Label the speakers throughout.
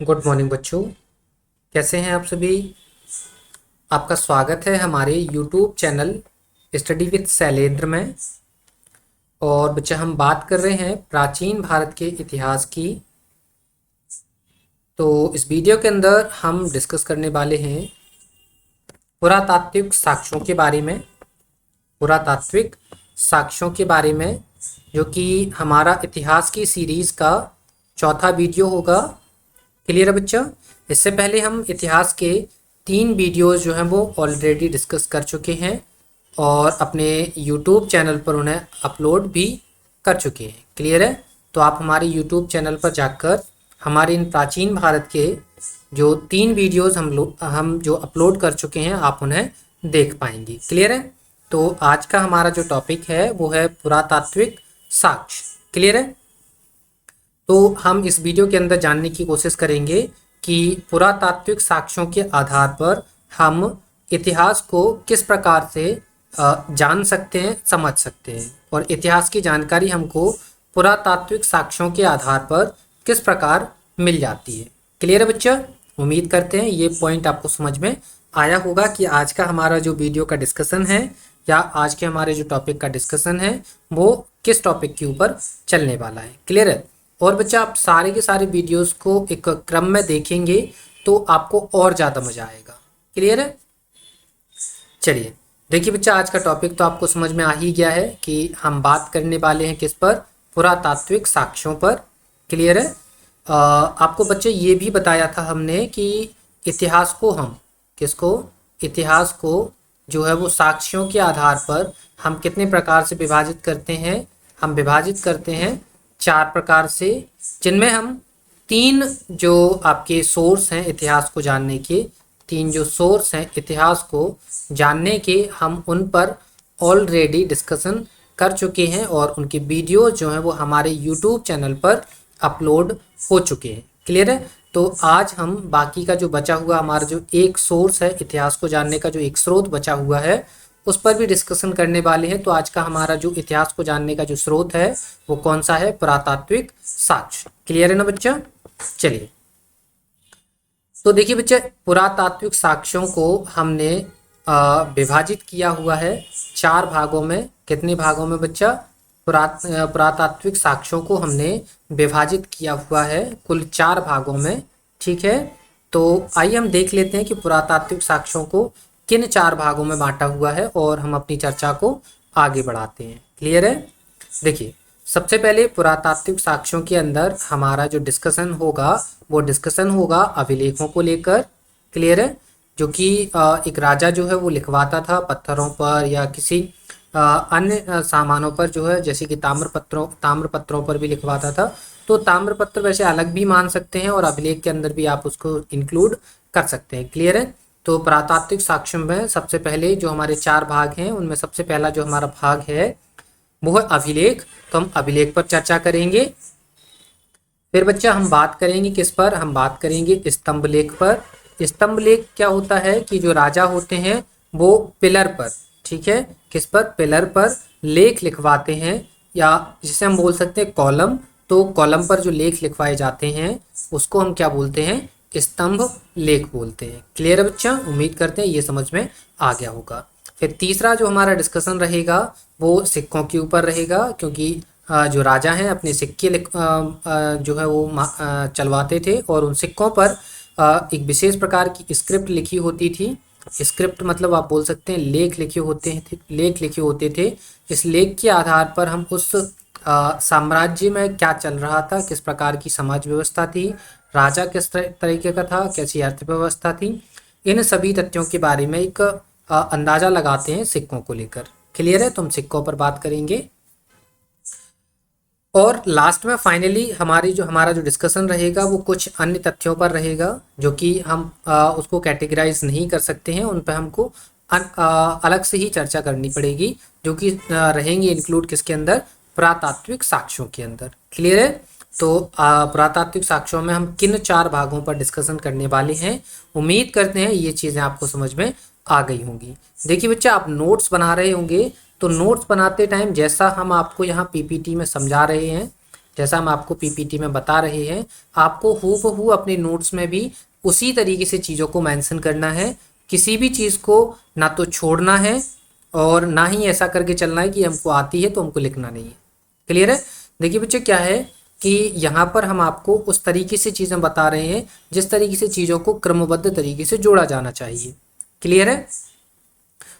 Speaker 1: Good morning बच्चों। कैसे हैं आप सभी। आपका स्वागत है हमारे YouTube channel study with Shailendra में। और बच्चा हम बात कर रहे हैं प्राचीन भारत के इतिहास की। तो इस वीडियो के अंदर हम डिस्कस करने वाले हैं पुरातात्विक साक्ष्यों के बारे में। पुरातात्विक साक्ष्यों के बारे में जो कि हमारा इतिहास की सीरीज़ का चौथा वीडियो होगा। क्लियर है बच्चा। इससे पहले हम इतिहास के 3 वीडियोस जो हैं वो ऑलरेडी डिस्कस कर चुके हैं और अपने यूट्यूब चैनल पर उन्हें अपलोड भी कर चुके हैं। क्लियर है। तो आप हमारे यूट्यूब चैनल पर जाकर हमारे इन प्राचीन भारत के जो 3 वीडियोस हम जो अपलोड कर चुके हैं आप उन्हें देख पाएंगे। क्लियर है। तो आज का हमारा जो टॉपिक है वो है पुरातात्विक साक्ष्य। क्लियर है। तो हम इस वीडियो के अंदर जानने की कोशिश करेंगे कि पुरातात्विक साक्ष्यों के आधार पर हम इतिहास को किस प्रकार से जान सकते हैं, समझ सकते हैं, और इतिहास की जानकारी हमको पुरातात्विक साक्ष्यों के आधार पर किस प्रकार मिल जाती है। क्लियर है बच्चा। उम्मीद करते हैं ये पॉइंट आपको समझ में आया होगा कि आज का हमारा जो वीडियो का डिस्कशन है या आज के हमारे जो टॉपिक का डिस्कशन है वो किस टॉपिक के ऊपर चलने वाला है। क्लियर है। और बच्चा आप सारे के सारे वीडियोस को एक क्रम में देखेंगे तो आपको और ज़्यादा मज़ा आएगा। क्लियर है। चलिए देखिए बच्चा, आज का टॉपिक तो आपको समझ में आ ही गया है कि हम बात करने वाले हैं किस पर, पुरातात्विक साक्ष्यों पर। क्लियर है। आपको बच्चे ये भी बताया था हमने कि इतिहास को हम किसको, इतिहास को जो है वो साक्ष्यों के आधार पर हम कितने प्रकार से विभाजित करते हैं। हम विभाजित करते हैं 4 प्रकार से, जिनमें हम 3 जो आपके सोर्स हैं इतिहास को जानने के, 3 जो सोर्स हैं इतिहास को जानने के, हम उन पर ऑलरेडी डिस्कशन कर चुके हैं और उनके वीडियो जो हैं वो हमारे यूट्यूब चैनल पर अपलोड हो चुके हैं। क्लियर है। तो आज हम बाकी का जो बचा हुआ हमारा जो एक सोर्स है इतिहास को जानने का, जो एक स्रोत बचा हुआ है उस पर भी डिस्कशन करने वाले हैं। तो आज का हमारा जो इतिहास को जानने का जो स्रोत है वो कौन सा है, पुरातात्विक साक्ष्य। क्लियर है ना बच्चा। चलिए तो देखिए बच्चा, पुरातात्विक साक्ष्यों को हमने विभाजित किया हुआ है 4 भागों में। कितने भागों में बच्चा? पुरातात्विक साक्ष्यों को हमने विभाजित किया हुआ है कुल 4 भागों में। ठीक है। तो आइए हम देख लेते हैं कि पुरातात्विक साक्ष्यों को किन 4 भागों में बांटा हुआ है और हम अपनी चर्चा को आगे बढ़ाते हैं। क्लियर है। देखिए सबसे पहले पुरातात्विक साक्ष्यों के अंदर हमारा जो डिस्कशन होगा वो डिस्कशन होगा अभिलेखों को लेकर। क्लियर है। जो कि एक राजा जो है वो लिखवाता था पत्थरों पर या किसी अन्य सामानों पर जो है, जैसे कि ताम्रपत्रों पर भी लिखवाता था। तो ताम्रपत्र वैसे अलग भी मान सकते हैं और अभिलेख के अंदर भी आप उसको इंक्लूड कर सकते हैं। क्लियर है। तो पुरातात्विक साक्ष्यों में सबसे पहले जो हमारे 4 भाग हैं उनमें सबसे पहला जो हमारा भाग है वो है अभिलेख। तो हम अभिलेख पर चर्चा करेंगे। फिर बच्चा हम बात करेंगे किस पर, हम बात करेंगे स्तंभ लेख पर। स्तंभ लेख क्या होता है कि जो राजा होते हैं वो पिलर पर, ठीक है, किस पर, पिलर पर लेख लिखवाते हैं, या जिसे हम बोल सकते हैं कॉलम। तो कॉलम पर जो लेख लिखवाए जाते हैं उसको हम क्या बोलते हैं, स्तंभ लेख बोलते हैं। क्लियर है बच्चा। उम्मीद करते हैं ये समझ में आ गया होगा। फिर तीसरा जो हमारा डिस्कशन रहेगा वो सिक्कों के ऊपर रहेगा, क्योंकि जो राजा हैं अपने सिक्के जो है वो चलवाते थे और उन सिक्कों पर एक विशेष प्रकार की स्क्रिप्ट लिखी होती थी। स्क्रिप्ट मतलब आप बोल सकते हैं लेख लिखे होते थे। इस लेख के आधार पर हम उस साम्राज्य में क्या चल रहा था, किस प्रकार की समाज व्यवस्था थी, राजा किस तरीके का था, कैसी अर्थव्यवस्था थी, इन सभी तथ्यों के बारे में एक अंदाजा लगाते हैं सिक्कों को लेकर। क्लियर है। तो हम सिक्कों पर बात करेंगे और लास्ट में फाइनली हमारा जो डिस्कशन रहेगा वो कुछ अन्य तथ्यों पर रहेगा जो कि हम उसको कैटेगराइज नहीं कर सकते हैं। उन पर हमको अलग से ही चर्चा करनी पड़ेगी, जो कि रहेंगे इंक्लूड किसके अंदर, पुरातात्विक साक्ष्यों के अंदर। क्लियर है। तो पुरातात्विक साक्ष्यों में हम किन 4 भागों पर डिस्कशन करने वाले हैं। उम्मीद करते हैं ये चीज़ें आपको समझ में आ गई होंगी। देखिए बच्चा, आप नोट्स बना रहे होंगे तो नोट्स बनाते टाइम जैसा हम आपको यहाँ पीपीटी में समझा रहे हैं, जैसा हम आपको पीपीटी में बता रहे हैं, आपको हूबहू अपने नोट्स में भी उसी तरीके से चीज़ों को मेंशन करना है। किसी भी चीज़ को ना तो छोड़ना है और ना ही ऐसा करके चलना है कि हमको आती है तो हमको लिखना नहीं है। क्लियर है? देखिए बच्चे क्या है कि यहाँ पर हम आपको उस तरीके से चीज़ें बता रहे हैं जिस तरीके से चीज़ों को क्रमबद्ध तरीके से जोड़ा जाना चाहिए। क्लियर है?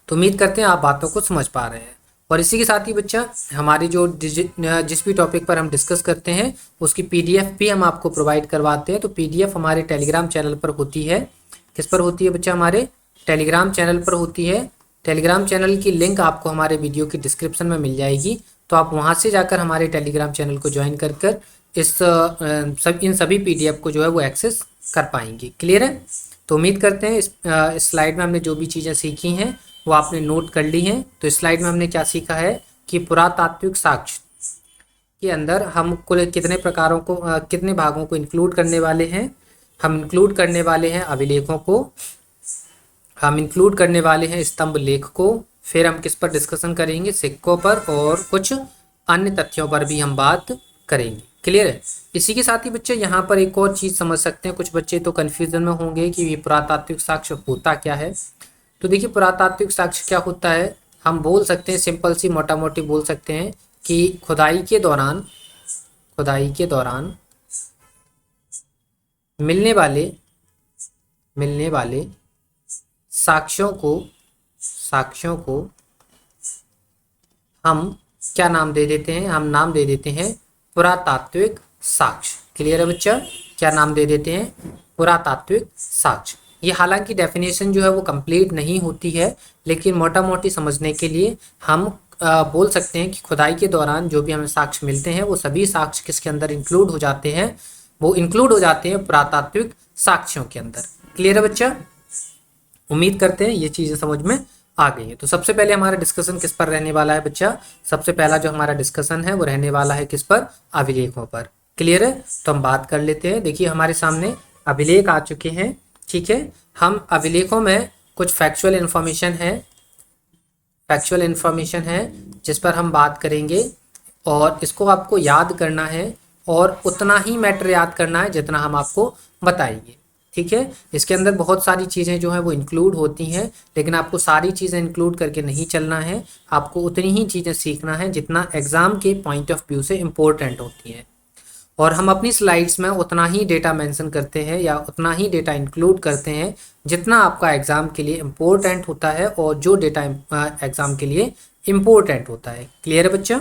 Speaker 1: तो उम्मीद करते हैं आप बातों को समझ पा रहे हैं। और इसी के साथ ही बच्चा हमारी जो जिस भी टॉपिक पर हम डिस्कस करते हैं उसकी पीडीएफ भी हम आपको प्रोवाइड करवाते हैं। तो पीडीएफ हमारे टेलीग्राम चैनल पर होती है। किस पर होती है बच्चा? हमारे टेलीग्राम चैनल पर होती है। टेलीग्राम चैनल की लिंक आपको हमारे वीडियो की डिस्क्रिप्शन में मिल जाएगी, तो आप वहाँ से जाकर हमारे टेलीग्राम चैनल को ज्वाइन कर इन सभी पीडीएफ को जो है वो एक्सेस कर पाएंगे। क्लियर है? तो उम्मीद करते हैं इस स्लाइड में हमने जो भी चीज़ें सीखी हैं वो आपने नोट कर ली हैं। तो इस स्लाइड में हमने क्या सीखा है कि पुरातात्विक साक्ष्य के अंदर हम कुल कितने प्रकारों को कितने भागों को इंक्लूड करने वाले हैं। हम इंक्लूड करने वाले हैं अभिलेखों को, हम इंक्लूड करने वाले हैं स्तंभ लेख को, फिर हम किस पर डिस्कशन करेंगे? सिक्कों पर, और कुछ अन्य तथ्यों पर भी हम बात करेंगे। क्लियर है? इसी के साथ ही बच्चे यहाँ पर एक और चीज़ समझ सकते हैं। कुछ बच्चे तो कन्फ्यूजन में होंगे कि ये पुरातात्विक साक्ष्य होता क्या है। तो देखिए पुरातात्विक साक्ष्य क्या होता है, हम बोल सकते हैं सिंपल सी मोटा मोटी बोल सकते हैं कि खुदाई के दौरान मिलने वाले साक्ष्यों को हम क्या नाम दे देते हैं? हम नाम दे देते हैं पुरातात्विक साक्ष्य। क्लियर है बच्चा? क्या नाम दे देते हैं? पुरातात्विक साक्ष्य। ये हालांकि डेफिनेशन जो है वो कंप्लीट नहीं होती है, लेकिन मोटा मोटी समझने के लिए हम बोल सकते हैं कि खुदाई के दौरान जो भी हमें साक्ष्य मिलते हैं वो सभी साक्ष्य किसके अंदर इंक्लूड हो जाते हैं? वो इंक्लूड हो जाते हैं पुरातात्विक साक्ष्यों के अंदर। क्लियर है बच्चा? उम्मीद करते हैं ये चीज़ें समझ में आ गई है। तो सबसे पहले हमारा डिस्कशन किस पर रहने वाला है बच्चा? सबसे पहला जो हमारा डिस्कशन है वो रहने वाला है किस पर? अभिलेखों पर। क्लियर है? तो हम बात कर लेते हैं। देखिए हमारे सामने अभिलेख आ चुके हैं। ठीक है, हम अभिलेखों में कुछ फैक्चुअल इन्फॉर्मेशन है जिस पर हम बात करेंगे, और इसको आपको याद करना है और उतना ही मैटर याद करना है जितना हम आपको बताएंगे। ठीक है, इसके अंदर बहुत सारी चीज़ें जो हैं वो इंक्लूड होती हैं, लेकिन आपको सारी चीज़ें इंक्लूड करके नहीं चलना है। आपको उतनी ही चीज़ें सीखना है जितना एग्ज़ाम के पॉइंट ऑफ व्यू से इम्पोर्टेंट होती हैं। और हम अपनी स्लाइड्स में उतना ही डेटा मेंशन करते हैं या उतना ही डेटा इंक्लूड करते हैं जितना आपका एग्ज़ाम के लिए इम्पोर्टेंट होता है और जो डेटा एग्ज़ाम के लिए इम्पोर्टेंट होता है। क्लियर है बच्चा?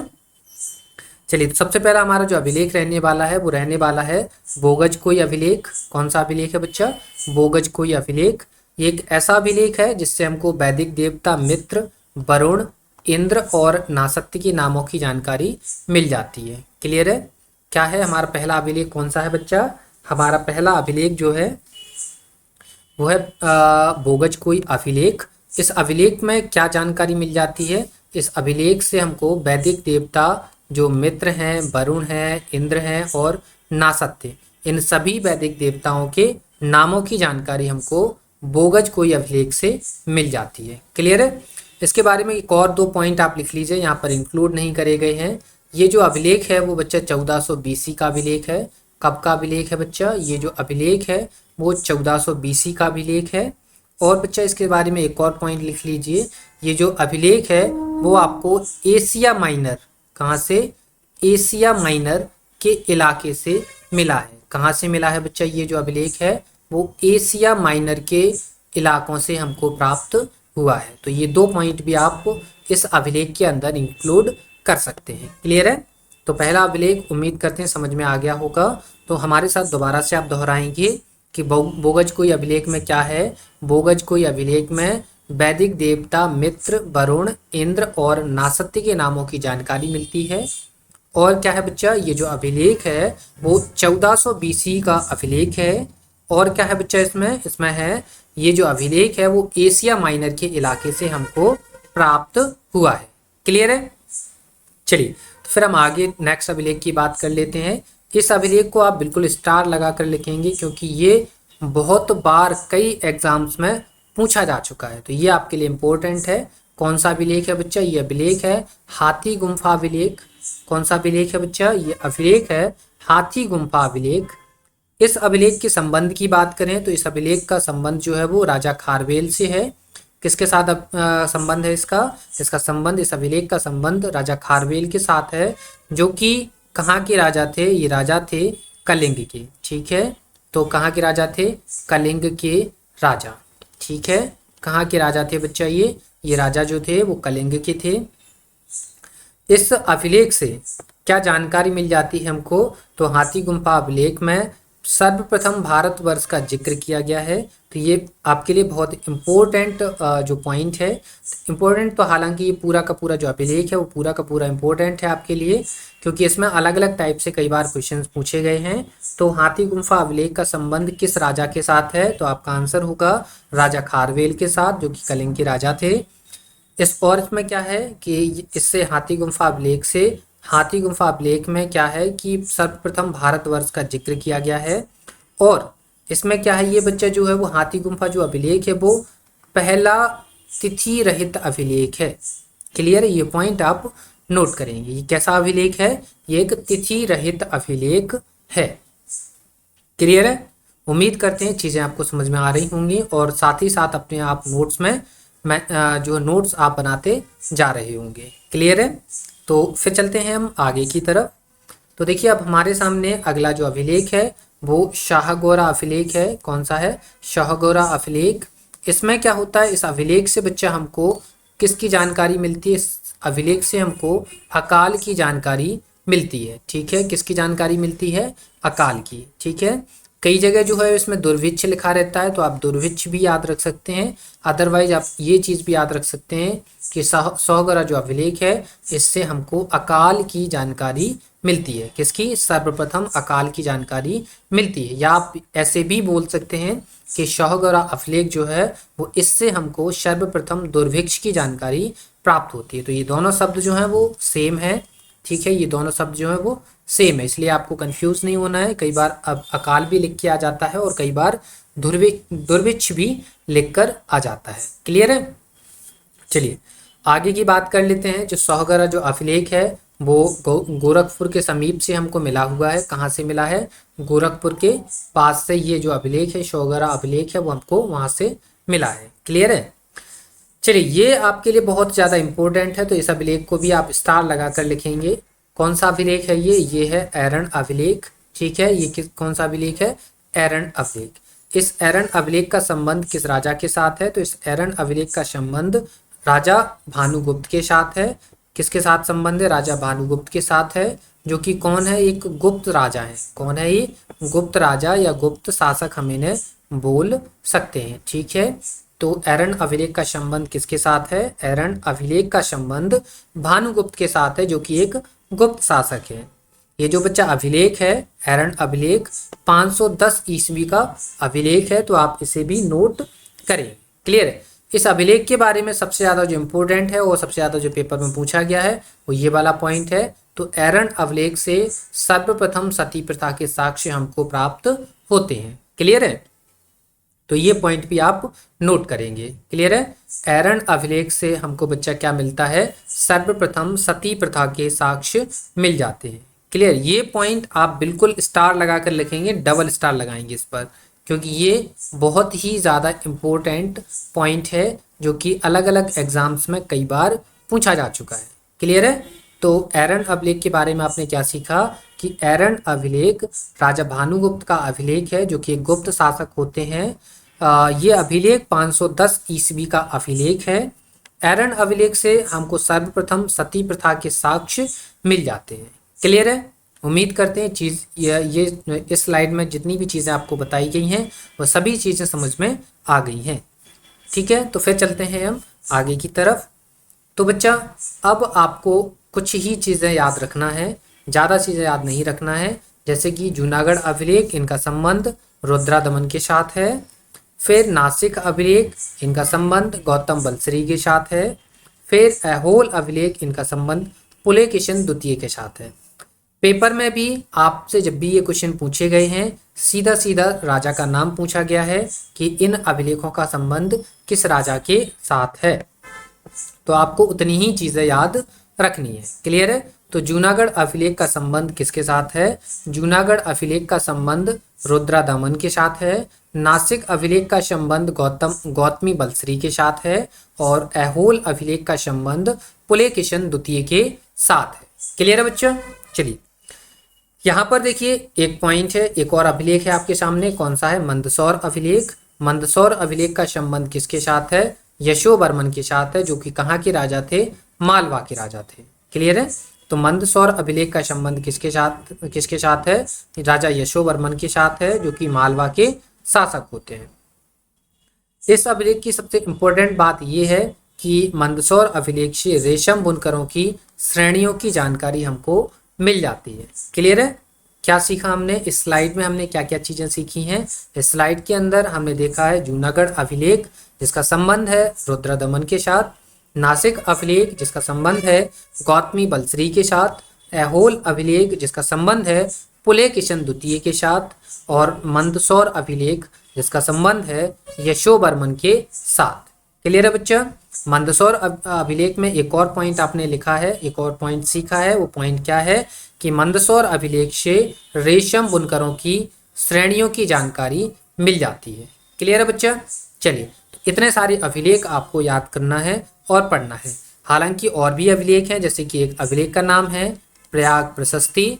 Speaker 1: चलिए, तो सबसे पहला हमारा जो अभिलेख रहने वाला है वो रहने वाला है बोगजकोई अभिलेख। कौन सा अभिलेख है बच्चा? बोगजकोई अभिलेख। ये एक ऐसा अभिलेख है जिससे हमको वैदिक देवता मित्र, वरुण, इंद्र और नासत्य के नामों की जानकारी मिल जाती है। क्लियर है? क्या है हमारा पहला अभिलेख? कौन सा है बच्चा? हमारा पहला अभिलेख जो है वो है बोगजकोई अभिलेख। इस अभिलेख में क्या जानकारी मिल जाती है? इस अभिलेख से हमको वैदिक देवता जो मित्र हैं, वरुण हैं, इंद्र हैं और नासत्य, इन सभी वैदिक देवताओं के नामों की जानकारी हमको बोगजकोई अभिलेख से मिल जाती है। क्लियर है? इसके बारे में एक और 2 पॉइंट आप लिख लीजिए, यहाँ पर इंक्लूड नहीं करे गए हैं। ये जो अभिलेख है वो बच्चा 1400 BC का अभिलेख है। कब का अभिलेख है बच्चा? ये जो अभिलेख है वो 1400 BC का अभिलेख है। और बच्चा इसके बारे में एक और पॉइंट लिख लीजिए, ये जो अभिलेख है वो आपको एशिया माइनर, कहाँ से? एशिया माइनर के इलाके से मिला है। कहाँ से मिला है बच्चा? ये जो अभिलेख है वो एशिया माइनर के इलाकों से हमको प्राप्त हुआ है। तो ये 2 पॉइंट भी आप इस अभिलेख के अंदर इंक्लूड कर सकते हैं। क्लियर है? तो पहला अभिलेख उम्मीद करते हैं समझ में आ गया होगा। तो हमारे साथ दोबारा से आप दोहराएंगे कि बोगजकोई अभिलेख में क्या है। बोगजकोई अभिलेख में वैदिक देवता मित्र, वरुण, इंद्र और नासत्य के नामों की जानकारी मिलती है। और क्या है बच्चा? ये जो अभिलेख है वो 1400 BC का अभिलेख है। और क्या है बच्चा इसमें है ये जो अभिलेख है वो एशिया माइनर के इलाके से हमको प्राप्त हुआ है। क्लियर है? चलिए, तो फिर हम आगे नेक्स्ट अभिलेख की बात कर लेते हैं। इस अभिलेख को आप बिल्कुल स्टार लगा कर लिखेंगे क्योंकि ये बहुत बार कई एग्जाम्स में पूछा जा चुका है, तो ये आपके लिए इम्पोर्टेंट है। कौन सा अभिलेख है बच्चा? ये अभिलेख है हाथी गुम्फा अभिलेख। कौन सा अभिलेख है बच्चा? ये अभिलेख है हाथी गुम्फा अभिलेख। इस अभिलेख के संबंध की बात करें तो इस अभिलेख का संबंध जो है वो राजा खारवेल से है। किसके साथ संबंध है इसका? इसका संबंध, इस अभिलेख का संबंध राजा खारवेल के साथ है, जो कि कहाँ के राजा थे? ये राजा थे कलिंग के। ठीक है, तो कहाँ के राजा थे? कलिंग के राजा। ठीक है, कहाँ के राजा थे बच्चा? ये राजा जो थे वो कलिंग के थे। इस अभिलेख से क्या जानकारी मिल जाती है हमको? तो हाथी गुम्फा अभिलेख में सर्वप्रथम भारतवर्ष का जिक्र किया गया है। तो ये आपके लिए बहुत इम्पोर्टेंट जो पॉइंट है। इम्पोर्टेंट तो हालांकि ये पूरा का पूरा जो अभिलेख है वो पूरा का पूरा इम्पोर्टेंट है आपके लिए, क्योंकि इसमें अलग अलग टाइप से कई बार क्वेश्चंस पूछे गए हैं। तो हाथी गुम्फा अभिलेख का संबंध किस राजा के साथ है? तो आपका आंसर होगा राजा खारवेल के साथ, जो कि कलिंग के राजा थे। इसमें क्या है कि इससे हाथी गुम्फा अभिलेख में क्या है कि सर्वप्रथम भारतवर्ष का जिक्र किया गया है। और इसमें क्या है, ये बच्चा जो है वो हाथी गुम्फा जो अभिलेख है वो पहला तिथि रहित अभिलेख है। क्लियर है? ये पॉइंट आप नोट करेंगे। ये कैसा अभिलेख है? ये एक तिथि रहित अभिलेख है। क्लियर है? उम्मीद करते हैं चीज़ें आपको समझ में आ रही होंगी, और साथ ही साथ अपने आप नोट्स में जो नोट्स आप बनाते जा रहे होंगे। क्लियर है? तो फिर चलते हैं हम आगे की तरफ। तो देखिए, अब हमारे सामने अगला जो अभिलेख है वो शाहगोरा अभिलेख है। कौन सा है? शाहगोरा अभिलेख। इसमें क्या होता है? इस अभिलेख से बच्चा हमको किसकी जानकारी मिलती है? इस अभिलेख से हमको अकाल की जानकारी मिलती है। ठीक है, किसकी जानकारी मिलती है? अकाल की। ठीक है, कई जगह जो है इसमें दुर्भिक्ष लिखा रहता है, तो आप दुर्भिक्ष भी याद रख सकते हैं। अदरवाइज आप ये चीज़ भी याद रख सकते हैं कि शाहगोरा जो अभिलेख है इससे हमको अकाल की जानकारी मिलती है। किसकी? सर्वप्रथम अकाल की जानकारी मिलती है। या आप ऐसे भी बोल सकते हैं कि शाहगोरा अभिलेख जो है वो इससे हमको सर्वप्रथम दुर्भिक्ष की जानकारी प्राप्त होती है। तो ये दोनों शब्द जो हैं वो सेम है। ठीक है, ये दोनों शब्द जो है वो सेम है, इसलिए आपको कंफ्यूज नहीं होना है। कई बार अब अकाल भी लिख के आ जाता है और कई बार दुर्भिक्ष भी लिख कर आ जाता है। क्लियर है? चलिए आगे की बात कर लेते हैं। जो शाहगोरा जो अभिलेख है वो गोरखपुर के समीप से हमको मिला हुआ है। कहाँ से मिला है? गोरखपुर के पास से ये जो अभिलेख है, शाहगोरा अभिलेख है, वो हमको वहाँ से मिला है। क्लियर है? चलिए, ये आपके लिए बहुत ज़्यादा इंपॉर्टेंट है, तो इस अभिलेख को भी आप स्टार लगा कर लिखेंगे। कौन सा अभिलेख है ये है एरन अभिलेख। ठीक है, ये कौन सा अभिलेख है? एरन अभिलेख। इस एरन अभिलेख का संबंध किस राजा के साथ है? तो इस एरन अभिलेख का संबंध राजा भानुगुप्त के साथ है। किसके साथ संबंध है? राजा भानुगुप्त के साथ है, जो कि कौन है? एक गुप्त राजा है। कौन है ये? गुप्त राजा या गुप्त शासक हम इन्हें बोल सकते हैं। ठीक है, तो एरन अभिलेख का संबंध किसके साथ है? एरन अभिलेख का संबंध भानुगुप्त के साथ है, जो कि एक गुप्त शासक है। ये जो बच्चा अभिलेख है एरन अभिलेख 510 ईस्वी का अभिलेख है, तो आप इसे भी नोट करें। क्लियर है? इस अभिलेख के बारे में सबसे ज़्यादा जो इम्पोर्टेंट है और सबसे ज़्यादा जो पेपर में पूछा गया है वो ये वाला पॉइंट है। तो एरन अभिलेख से सर्वप्रथम सती प्रथा के साक्ष्य हमको प्राप्त होते हैं। क्लियर है? तो ये पॉइंट भी आप नोट करेंगे। क्लियर है? एरन अभिलेख से हमको बच्चा क्या मिलता है? सर्वप्रथम सती प्रथा के साक्ष्य मिल जाते हैं। क्लियर? ये पॉइंट आप बिल्कुल स्टार लगा कर लिखेंगे, डबल स्टार लगाएंगे इस पर, क्योंकि ये बहुत ही ज़्यादा इम्पोर्टेंट पॉइंट है जो कि अलग अलग एग्जाम्स में कई बार पूछा जा चुका है। क्लियर है? तो एरन अभिलेख के बारे में आपने क्या सीखा कि एरन अभिलेख राजा भानुगुप्त का अभिलेख है, जो कि एक गुप्त शासक होते हैं। ये अभिलेख 510 ईस्वी का अभिलेख है। एरन अभिलेख से हमको सर्वप्रथम सती प्रथा के साक्ष्य मिल जाते हैं। क्लियर है? उम्मीद करते हैं ये इस स्लाइड में जितनी भी चीज़ें आपको बताई गई हैं वो सभी चीज़ें समझ में आ गई हैं। ठीक है, तो फिर चलते हैं हम आगे की तरफ। तो बच्चा अब आपको कुछ ही चीज़ें याद रखना है, ज़्यादा चीज़ें याद नहीं रखना है। जैसे कि जूनागढ़ अभिलेख, इनका संबंध रुद्रादमन के साथ है। फिर नासिक अभिलेख, इनका संबंध गौतम बलसरी के साथ है। फिर ऐहोल अभिलेख, इनका संबंध पुलकेशिन द्वितीय के साथ है। पेपर में भी आपसे जब भी ये क्वेश्चन पूछे गए हैं सीधा सीधा राजा का नाम पूछा गया है कि इन अभिलेखों का संबंध किस राजा के साथ है, तो आपको उतनी ही चीज़ें याद रखनी है। क्लियर है? तो जूनागढ़ अभिलेख का संबंध किसके साथ है? जूनागढ़ अभिलेख का संबंध रुद्रदमन के साथ है। नासिक अभिलेख का संबंध गौतमी बलश्री के साथ है और ऐहोल अभिलेख का संबंध पुलकेशिन द्वितीय के साथ है। क्लियर है बच्चों? चलिए यहाँ पर देखिए एक पॉइंट है, एक और अभिलेख है आपके सामने, कौन सा है? मंदसौर अभिलेख। मंदसौर अभिलेख का संबंध किसके साथ है? यशोवर्मन के साथ है, जो कि कहाँ के राजा थे? मालवा के राजा थे। क्लियर है? तो मंदसौर अभिलेख का संबंध किसके साथ है? राजा यशोवर्मन के साथ है, जो कि मालवा के शासक होते हैं। इस अभिलेख की सबसे इंपॉर्टेंट बात यह है कि मंदसौर अभिलेख से रेशम बुनकरों की श्रेणियों की जानकारी हमको मिल जाती है। क्लियर है? क्या सीखा हमने इस स्लाइड में? हमने क्या क्या चीजें सीखी हैं? इस स्लाइड के अंदर हमने देखा है जूनागढ़ अभिलेख जिसका संबंध है रुद्रदमन के साथ, नासिक अभिलेख जिसका संबंध है गौतमी बलश्री के साथ, ऐहोल अभिलेख जिसका संबंध है पुलकेशिन द्वितीय के साथ, और मंदसौर अभिलेख जिसका संबंध है यशोवर्मन के साथ। क्लियर है बच्चा? मंदसौर अभिलेख में एक और पॉइंट आपने लिखा है, एक और पॉइंट सीखा है। वो पॉइंट क्या है कि मंदसौर अभिलेख से रेशम बुनकरों की श्रेणियों की जानकारी मिल जाती है। क्लियर है बच्चा? चलिए इतने सारे अभिलेख आपको याद करना है और पढ़ना है। हालांकि और भी अभिलेख हैं, जैसे कि एक अभिलेख का नाम है प्रयाग प्रशस्ति,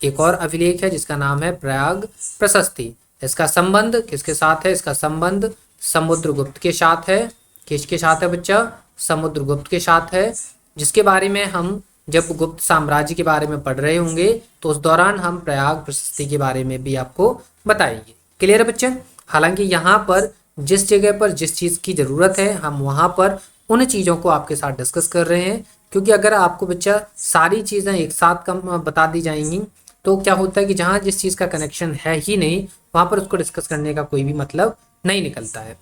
Speaker 1: एक और अभिलेख है जिसका नाम है प्रयाग प्रशस्ति। इसका संबंध किसके साथ है? इसका संबंध समुद्रगुप्त के साथ है। किसके साथ है बच्चा? समुद्रगुप्त के साथ है, जिसके बारे में हम जब गुप्त साम्राज्य के बारे में पढ़ रहे होंगे तो उस दौरान हम प्रयाग प्रशस्ति के बारे में भी आपको बताएंगे। क्लियर है बच्चा? हालांकि यहाँ पर जिस जगह पर जिस चीज़ की ज़रूरत है हम वहाँ पर उन चीज़ों को आपके साथ डिस्कस कर रहे हैं, क्योंकि अगर आपको बच्चा सारी चीज़ें एक साथ कम बता दी जाएंगी तो क्या होता है कि जहाँ जिस चीज़ का कनेक्शन है ही नहीं वहाँ पर उसको डिस्कस करने का कोई भी मतलब नहीं निकलता है।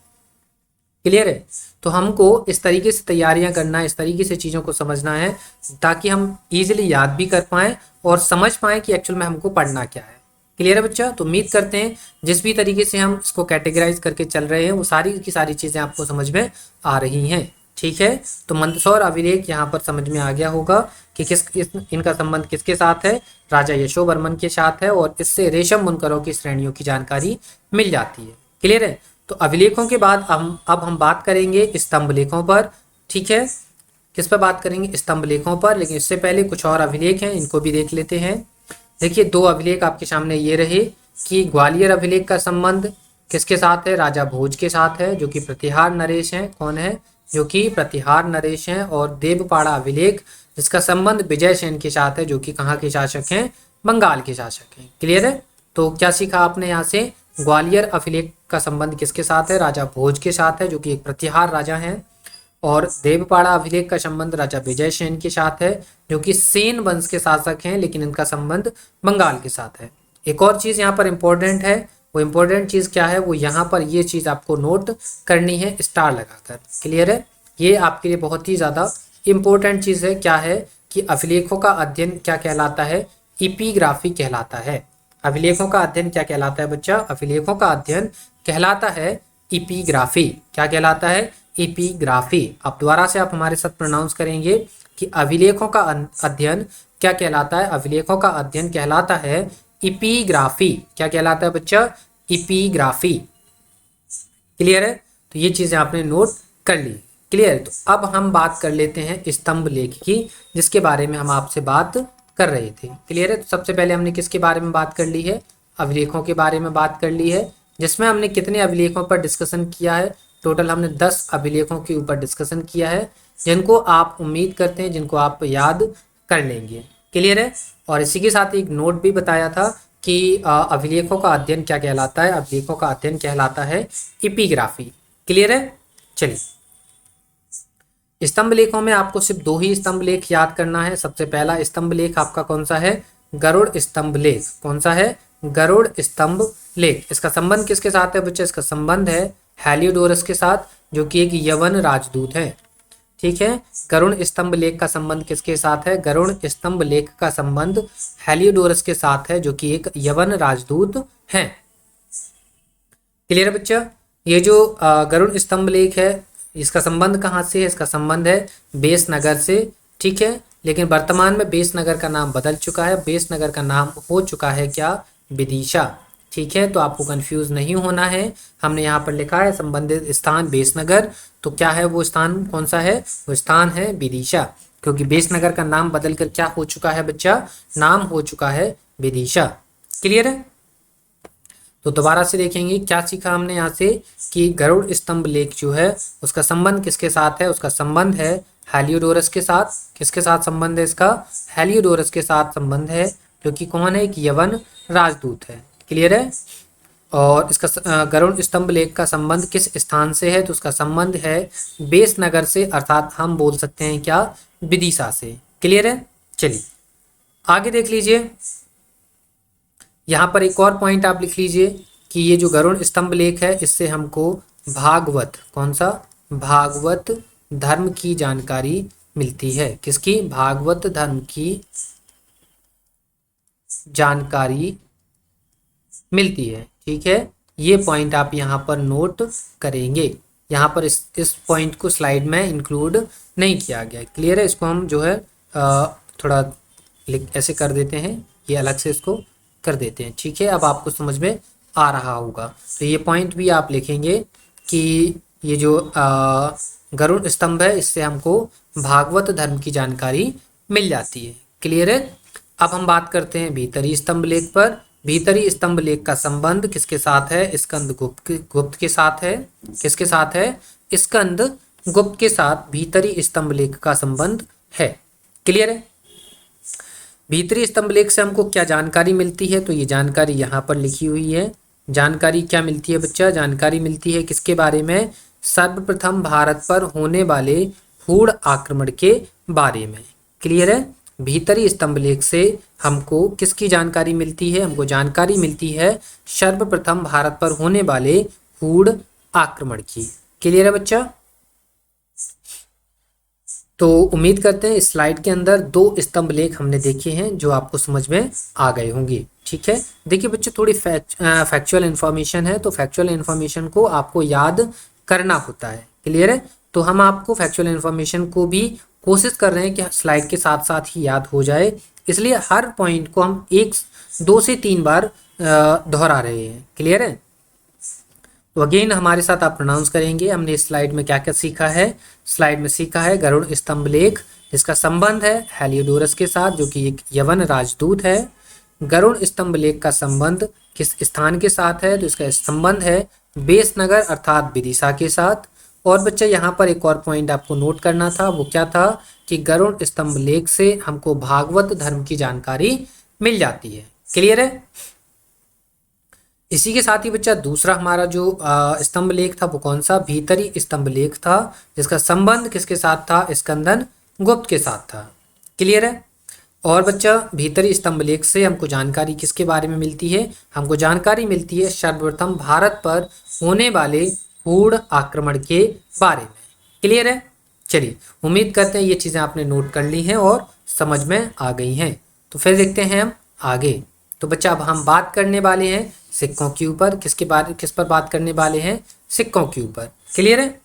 Speaker 1: क्लियर है? तो हमको इस तरीके से तैयारियां करना है, इस तरीके से चीज़ों को समझना है ताकि हम इजीली याद भी कर पाएँ और समझ पाएँ कि एक्चुअल में हमको पढ़ना क्या है। क्लियर है बच्चा? तो उम्मीद करते हैं जिस भी तरीके से हम इसको कैटेगराइज करके चल रहे हैं वो सारी की सारी चीज़ें आपको समझ में आ रही हैं। ठीक है? तो मंदसौर अभिलेख यहाँ पर समझ में आ गया होगा कि इनका संबंध किसके साथ है? राजा यशोवर्मन के साथ है, और इससे रेशम बुनकरों की श्रेणियों की जानकारी मिल जाती है। क्लियर है? तो अभिलेखों के बाद अब हम बात करेंगे स्तंभ लेखों पर। ठीक है? किस पर बात करेंगे? स्तंभ लेखों पर। लेकिन इससे पहले कुछ और अभिलेख हैं, इनको भी देख लेते हैं। देखिए दो अभिलेख आपके सामने ये रहे कि ग्वालियर अभिलेख का संबंध किसके साथ है? राजा भोज के साथ है, जो कि प्रतिहार नरेश हैं। कौन है? जो कि प्रतिहार नरेश हैं। और देवपाड़ा अभिलेख जिसका संबंध विजय सेन के साथ है, जो कि कहाँ के शासक हैं? बंगाल के शासक हैं। क्लियर है? तो क्या सीखा आपने यहाँ से? ग्वालियर अभिलेख का संबंध किसके साथ है? राजा भोज के साथ है, जो कि एक प्रतिहार राजा हैं। और देवपाड़ा अभिलेख का संबंध राजा विजय सेन के साथ है, जो कि सेन वंश के शासक हैं, लेकिन इनका संबंध बंगाल के साथ है। एक और चीज़ यहाँ पर इम्पोर्टेंट है, वो इम्पोर्टेंट चीज़ क्या है? वो यहाँ पर ये चीज़ आपको नोट करनी है स्टार लगाकर। क्लियर है? ये आपके लिए बहुत ही ज़्यादा इम्पोर्टेंट चीज़ है। क्या है कि अभिलेखों का अध्ययन क्या कहलाता है? इपिग्राफी कहलाता है। अभिलेखों का अध्ययन क्या कहलाता है बच्चा? अभिलेखों का अध्ययन कहलाता है इपिग्राफी। क्या कहलाता है? इपिग्राफी। अब दोबारा से आप हमारे साथ प्रोनाउंस करेंगे कि अभिलेखों का अध्ययन क्या कहलाता है? अभिलेखों का अध्ययन कहलाता है इपिग्राफी। क्या कहलाता है बच्चा? इपिग्राफी। क्लियर है? तो ये चीज़ें आपने नोट कर ली। क्लियर? तो अब हम बात कर लेते हैं स्तंभ लेख की, जिसके बारे में हम आपसे बात कर रहे थे। क्लियर है? तो सबसे पहले हमने किसके बारे में बात कर ली है? अभिलेखों के बारे में बात कर ली है, जिसमें हमने कितने अभिलेखों पर डिस्कशन किया है? टोटल हमने 10 अभिलेखों के ऊपर डिस्कशन किया है, जिनको आप उम्मीद करते हैं जिनको आप याद कर लेंगे। क्लियर है? और इसी के साथ एक नोट भी बताया था कि अभिलेखों का अध्ययन क्या कहलाता है? अभिलेखों का अध्ययन कहलाता है इपिग्राफी। क्लियर है? चलिए स्तंभ लेखों में आपको सिर्फ 2 ही स्तंभ लेख याद करना है। सबसे पहला स्तंभ लेख आपका कौन सा है? गरुड़ स्तंभ लेख। कौन सा है? गरुड़ स्तंभ लेख। इसका संबंध किसके साथ है बच्चे? इसका संबंध है हेलियोडोरस के साथ, जो कि एक यवन राजदूत है। ठीक है? गरुड़ स्तंभ लेख का संबंध किसके साथ है? गरुड़ स्तंभ लेख का संबंध हेलियोडोरस के साथ है, जो कि एक यवन राजदूत है। क्लियर है बच्चा? ये जो गरुड़ स्तंभ लेख है, इसका संबंध कहाँ से है? इसका संबंध है बेस नगर से। ठीक है? लेकिन वर्तमान में बेस नगर का नाम बदल चुका है। बेस नगर का नाम हो चुका है क्या? विदिशा। ठीक है, तो आपको कंफ्यूज नहीं होना है। हमने यहाँ पर लिखा है संबंधित स्थान बेस नगर, तो क्या है वो स्थान, कौन सा है वो स्थान? है विदिशा, क्योंकि बेस नगर का नाम बदलकर क्या हो चुका है बच्चा? नाम हो चुका है विदिशा। क्लियर है? तो दोबारा से देखेंगे क्या सीखा हमने यहाँ से कि गरुड़ स्तंभ लेख जो है उसका संबंध किसके साथ है? उसका संबंध है हेलियोडोरस के साथ। किसके साथ संबंध है इसका? हेलियोडोरस के साथ संबंध है, जो कि कौन है? एक यवन राजदूत है। क्लियर है? और इसका गरुड़ स्तंभ लेख का संबंध किस स्थान से है? तो उसका संबंध है बेस नगर से, अर्थात हम बोल सकते हैं क्या? विदिशा से। क्लियर है? चलिए आगे देख लीजिए। यहाँ पर एक और पॉइंट आप लिख लीजिए कि ये जो गरुड़ स्तंभ लेख है इससे हमको भागवत, कौन सा? भागवत धर्म की जानकारी मिलती है। किसकी? भागवत धर्म की जानकारी मिलती है। ठीक है, ये पॉइंट आप यहाँ पर नोट करेंगे। यहाँ पर इस पॉइंट को स्लाइड में इंक्लूड नहीं किया गया। क्लियर है? इसको हम जो है थोड़ा ऐसे कर देते हैं, ये अलग से इसको कर देते हैं। ठीक है, अब आपको समझ में आ रहा होगा। तो ये पॉइंट भी आप लिखेंगे कि ये जो गरुड़ स्तंभ है इससे हमको भागवत धर्म की जानकारी मिल जाती है। क्लियर है? अब हम बात करते हैं भीतरी स्तंभ लेख पर। भीतरी स्तंभ लेख का संबंध किसके साथ है? स्कंद गुप्त के साथ है। किसके साथ है? स्कंद गुप्त के साथ भीतरी स्तंभ लेख का संबंध है। क्लियर है? भीतरी स्तंभ लेख से हमको क्या जानकारी मिलती है? तो ये जानकारी यहाँ पर लिखी हुई है। जानकारी क्या मिलती है बच्चा? जानकारी मिलती है किसके बारे में? सर्वप्रथम भारत पर होने वाले हूण आक्रमण के बारे में। क्लियर है? भीतरी स्तंभ लेख से हमको किसकी जानकारी मिलती है? हमको जानकारी मिलती है सर्वप्रथम भारत पर होने वाले हूण आक्रमण की। क्लियर है बच्चा? तो उम्मीद करते हैं इस स्लाइड के अंदर 2 स्तंभ लेख हमने देखे हैं जो आपको समझ में आ गए होंगे। ठीक है, देखिए बच्चों थोड़ी फैक्चुअल इन्फॉर्मेशन है, तो फैक्चुअल इन्फॉर्मेशन को आपको याद करना होता है। क्लियर है? तो हम आपको फैक्चुअल इन्फॉर्मेशन को भी कोशिश कर रहे हैं कि स्लाइड के साथ साथ ही याद हो जाए, इसलिए हर पॉइंट को हम 2 से 3 बार दोहरा रहे हैं। क्लियर है? तो अगेन हमारे साथ आप प्रोनाउंस करेंगे। हमने इस स्लाइड में क्या क्या सीखा है? स्लाइड में सीखा है गरुड़ स्तंभ लेख, जिसका संबंध है हेलियोडोरस के साथ, जो कि एक यवन राजदूत है। गरुड़ स्तंभ लेख का संबंध किस स्थान के साथ है? तो इसका संबंध है बेस नगर अर्थात विदिशा के साथ। और बच्चा यहाँ पर एक और पॉइंट आपको नोट करना था, वो क्या था कि गरुड़ स्तंभ लेख से हमको भागवत धर्म की जानकारी मिल जाती है। क्लियर है? इसी के साथ ही बच्चा दूसरा हमारा जो स्तंभ लेख था वो कौन सा? भीतरी स्तंभ लेख था, जिसका संबंध किसके साथ था? स्कंदन गुप्त के साथ था। क्लियर है? और बच्चा भीतरी स्तंभ लेख से हमको जानकारी किसके बारे में मिलती है? हमको जानकारी मिलती है सर्वप्रथम भारत पर होने वाले हूण आक्रमण के बारे में। क्लियर है? चलिए उम्मीद करते हैं ये चीज़ें आपने नोट कर ली हैं और समझ में आ गई हैं। तो फिर देखते हैं हम आगे। तो बच्चा अब हम बात करने वाले हैं सिक्कों के ऊपर। किस पर बात करने वाले हैं? सिक्कों के ऊपर। क्लियर है?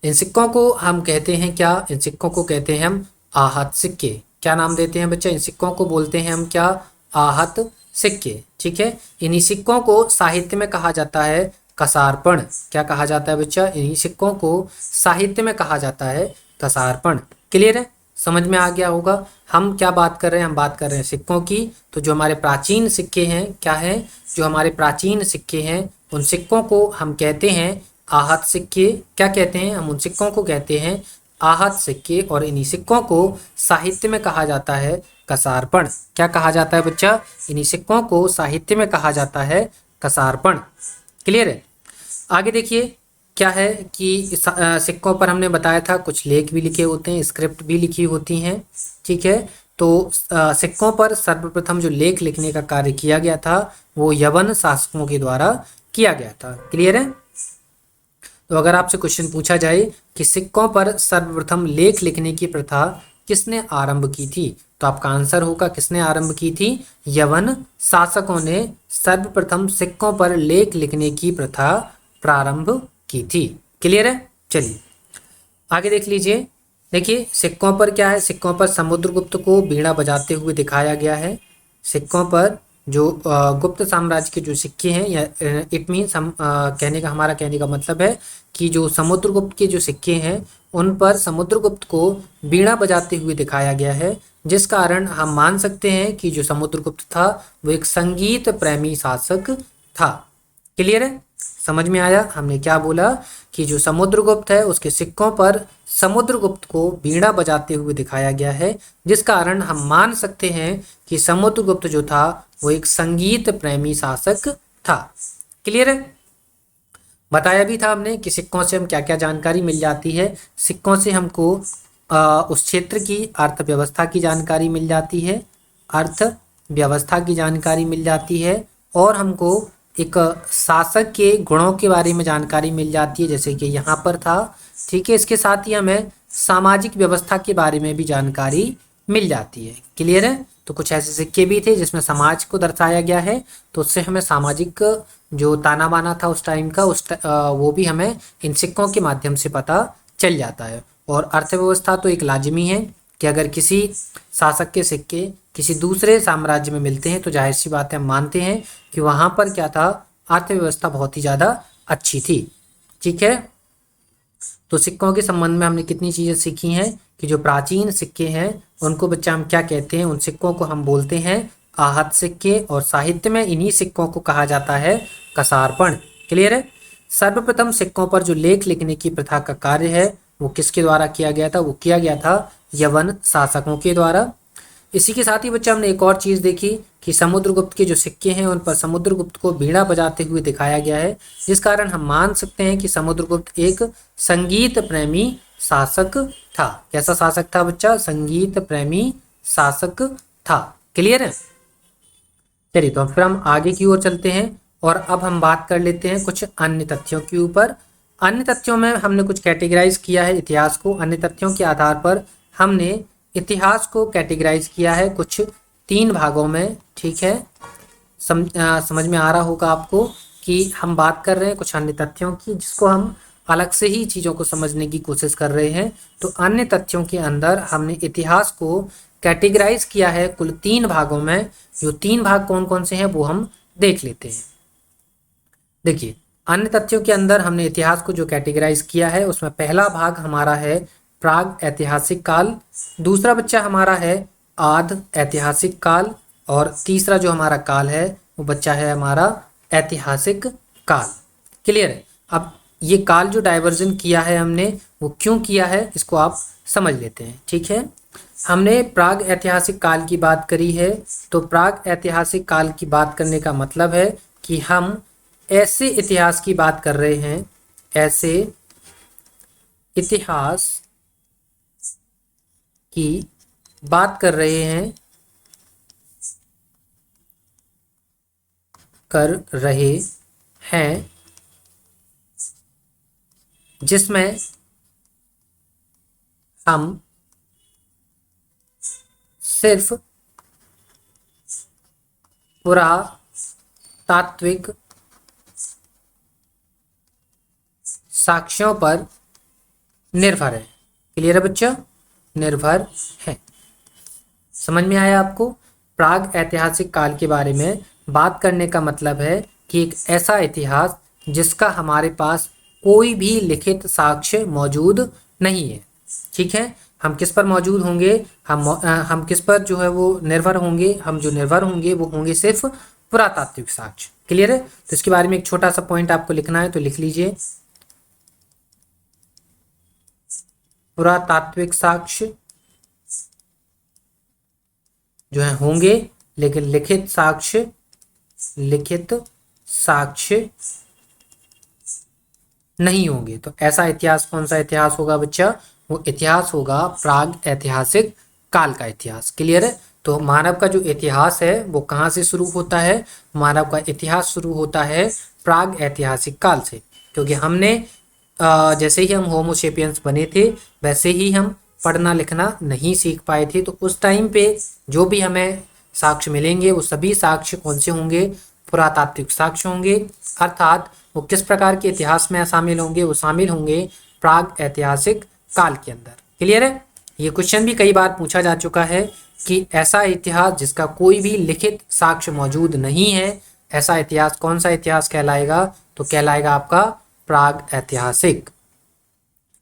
Speaker 1: इन सिक्कों को हम कहते हैं क्या? इन सिक्कों को कहते हैं हम आहत सिक्के। क्या नाम देते हैं बच्चा? इन सिक्कों को बोलते हैं हम क्या? आहत सिक्के। ठीक है, इन्हीं सिक्कों को साहित्य में कहा जाता है कसारपण। क्या कहा जाता है बच्चा? इन्हीं सिक्कों को साहित्य में कहा जाता है कसारपण। क्लियर है? समझ में आ गया होगा। हम क्या बात कर रहे हैं? हम बात कर रहे हैं सिक्कों की। तो जो हमारे प्राचीन सिक्के हैं, क्या है? जो हमारे प्राचीन सिक्के हैं उन सिक्कों को हम कहते हैं आहत सिक्के। क्या कहते हैं? हम उन सिक्कों को कहते हैं आहत सिक्के। और इन्हीं सिक्कों को साहित्य में कहा जाता है कसारपण। क्या कहा जाता है बच्चा? इन्हीं सिक्कों को साहित्य में कहा जाता है कसारपण। क्लियर है? आगे देखिए क्या है कि सिक्कों पर हमने बताया था कुछ लेख भी लिखे होते हैं, स्क्रिप्ट भी लिखी होती हैं। ठीक है, तो सिक्कों पर सर्वप्रथम जो लेख लिखने का कार्य किया गया था वो यवन शासकों के द्वारा किया गया था। क्लियर है? तो अगर आपसे क्वेश्चन पूछा जाए कि सिक्कों पर सर्वप्रथम लेख लिखने की प्रथा किसने आरंभ की थी, तो आपका आंसर होगा किसने आरंभ की थी? यवन शासकों ने सर्वप्रथम सिक्कों पर लेख लिखने की प्रथा प्रारंभ की थी। क्लियर है? चलिए आगे देख लीजिए। देखिए सिक्कों पर क्या है, सिक्कों पर समुद्रगुप्त को बीड़ा बजाते हुए दिखाया गया है। सिक्कों पर जो गुप्त साम्राज्य के जो सिक्के हैं, या इट मीन्स हम कहने का मतलब है कि जो समुद्रगुप्त के जो सिक्के हैं उन पर समुद्रगुप्त को बीड़ा बजाते हुए दिखाया गया है, जिस कारण हम मान सकते हैं कि जो समुद्रगुप्त था वो एक संगीत प्रेमी शासक था। क्लियर है, समझ में आया हमने क्या बोला कि जो समुद्रगुप्त है उसके सिक्कों पर समुद्रगुप्त को बीड़ा बजाते हुए दिखाया गया है, जिस कारण हम मान सकते हैं कि समुद्रगुप्त जो था वो एक संगीत प्रेमी शासक था। क्लियर है, बताया भी था हमने कि सिक्कों से हम क्या क्या जानकारी मिल जाती है। सिक्कों से हमको उस क्षेत्र की अर्थव्यवस्था की जानकारी मिल जाती है, अर्थव्यवस्था की जानकारी मिल जाती है, और हमको एक शासक के गुणों के बारे में जानकारी मिल जाती है, जैसे कि यहाँ पर था। ठीक है, इसके साथ ही हमें सामाजिक व्यवस्था के बारे में भी जानकारी मिल जाती है। क्लियर है, तो कुछ ऐसे सिक्के भी थे जिसमें समाज को दर्शाया गया है, तो उससे हमें सामाजिक जो ताना बाना था उस टाइम का वो भी हमें इन सिक्कों के माध्यम से पता चल जाता है। और अर्थव्यवस्था तो एक लाजिमी है कि अगर किसी शासक के सिक्के किसी दूसरे साम्राज्य में मिलते हैं तो जाहिर सी बात है हम मानते हैं कि वहाँ पर क्या था, अर्थव्यवस्था बहुत ही ज़्यादा अच्छी थी। ठीक है, तो सिक्कों के संबंध में हमने कितनी चीज़ें सीखी हैं कि जो प्राचीन सिक्के हैं उनको बच्चा हम क्या कहते हैं, उन सिक्कों को हम बोलते हैं आहत सिक्के, और साहित्य में इन्हीं सिक्कों को कहा जाता है कसारपण। क्लियर है, सर्वप्रथम सिक्कों पर जो लेख लिखने की प्रथा का कार्य है वो किसके द्वारा किया गया था, वो किया गया था यवन शासकों के द्वारा। इसी के साथ ही बच्चा हमने एक और चीज़ देखी कि समुद्रगुप्त के जो सिक्के हैं उन पर समुद्रगुप्त को बीड़ा बजाते हुए दिखाया गया है, जिस कारण हम मान सकते हैं कि समुद्रगुप्त एक संगीत प्रेमी शासक था। कैसा शासक था बच्चा, संगीत प्रेमी शासक था। क्लियर है, चलिए तो फिर हम आगे की ओर चलते हैं और अब हम बात कर लेते हैं कुछ अन्य तथ्यों के ऊपर। अन्य तथ्यों में हमने कुछ कैटेगराइज किया है इतिहास को। अन्य तथ्यों के आधार पर हमने इतिहास को कैटेगराइज किया है कुछ 3 भागों में। ठीक है, समझ में आ रहा होगा आपको कि हम बात कर रहे हैं कुछ अन्य तथ्यों की, जिसको हम अलग से ही चीज़ों को समझने की कोशिश कर रहे हैं। तो अन्य तथ्यों के अंदर हमने इतिहास को कैटेगराइज किया है कुल 3 भागों में। जो 3 भाग कौन कौन से हैं वो हम देख लेते हैं। देखिए, अन्य तथ्यों के अंदर हमने इतिहास को जो कैटेगराइज किया है उसमें पहला भाग हमारा है प्राग ऐतिहासिक काल, दूसरा बच्चा हमारा है आद ऐतिहासिक काल, और तीसरा जो हमारा काल है वो बच्चा है हमारा ऐतिहासिक काल। क्लियर है, अब ये काल जो डाइवर्जन किया है हमने वो क्यों किया है इसको आप समझ लेते हैं। ठीक है, हमने प्राग ऐतिहासिक काल की बात करी है, तो प्राग ऐतिहासिक काल की बात करने का मतलब है कि हम ऐसे इतिहास की बात कर रहे हैं, ऐसे इतिहास की बात कर रहे हैं जिसमें हम सिर्फ पुरातात्विक साक्ष्यों पर निर्भर है। क्लियर है बच्चा, निर्भर है। समझ में आया आपको? प्राग ऐतिहासिक काल के बारे में बात करने का मतलब है कि एक ऐसा इतिहास जिसका हमारे पास कोई भी लिखित साक्ष्य मौजूद नहीं है। ठीक है, हम किस पर मौजूद होंगे, हम किस पर जो है वो निर्भर होंगे, हम जो निर्भर होंगे वो होंगे सिर्फ पुरातात्विक साक्ष्य। क्लियर है, तो इसके बारे में एक छोटा सा पॉइंट आपको लिखना है तो लिख लीजिए, पुरातात्विक साक्ष्य जो है होंगे, लेकिन लिखित साक्ष्य नहीं होंगे। तो ऐसा इतिहास कौन सा इतिहास होगा बच्चा? वो इतिहास होगा प्राग ऐतिहासिक काल का इतिहास। क्लियर है, तो मानव का जो इतिहास है वो कहाँ से शुरू होता है? मानव का इतिहास शुरू होता है प्राग ऐतिहासिक काल से, क्योंकि हमने जैसे ही हम होमोसेपियंस बने थे वैसे ही हम पढ़ना लिखना नहीं सीख पाए थे। तो उस टाइम पे जो भी हमें साक्ष्य मिलेंगे वो सभी साक्ष्य कौन से होंगे? पुरातात्विक साक्ष्य होंगे। अर्थात वो किस प्रकार के इतिहास में शामिल होंगे? वो शामिल होंगे प्राग ऐतिहासिक काल के अंदर। क्लियर है। ये क्वेश्चन भी कई बार पूछा जा चुका है कि ऐसा इतिहास जिसका कोई भी लिखित साक्ष्य मौजूद नहीं है, ऐसा इतिहास कौन सा इतिहास कहलाएगा? तो कहलाएगा आपका प्राग ऐतिहासिक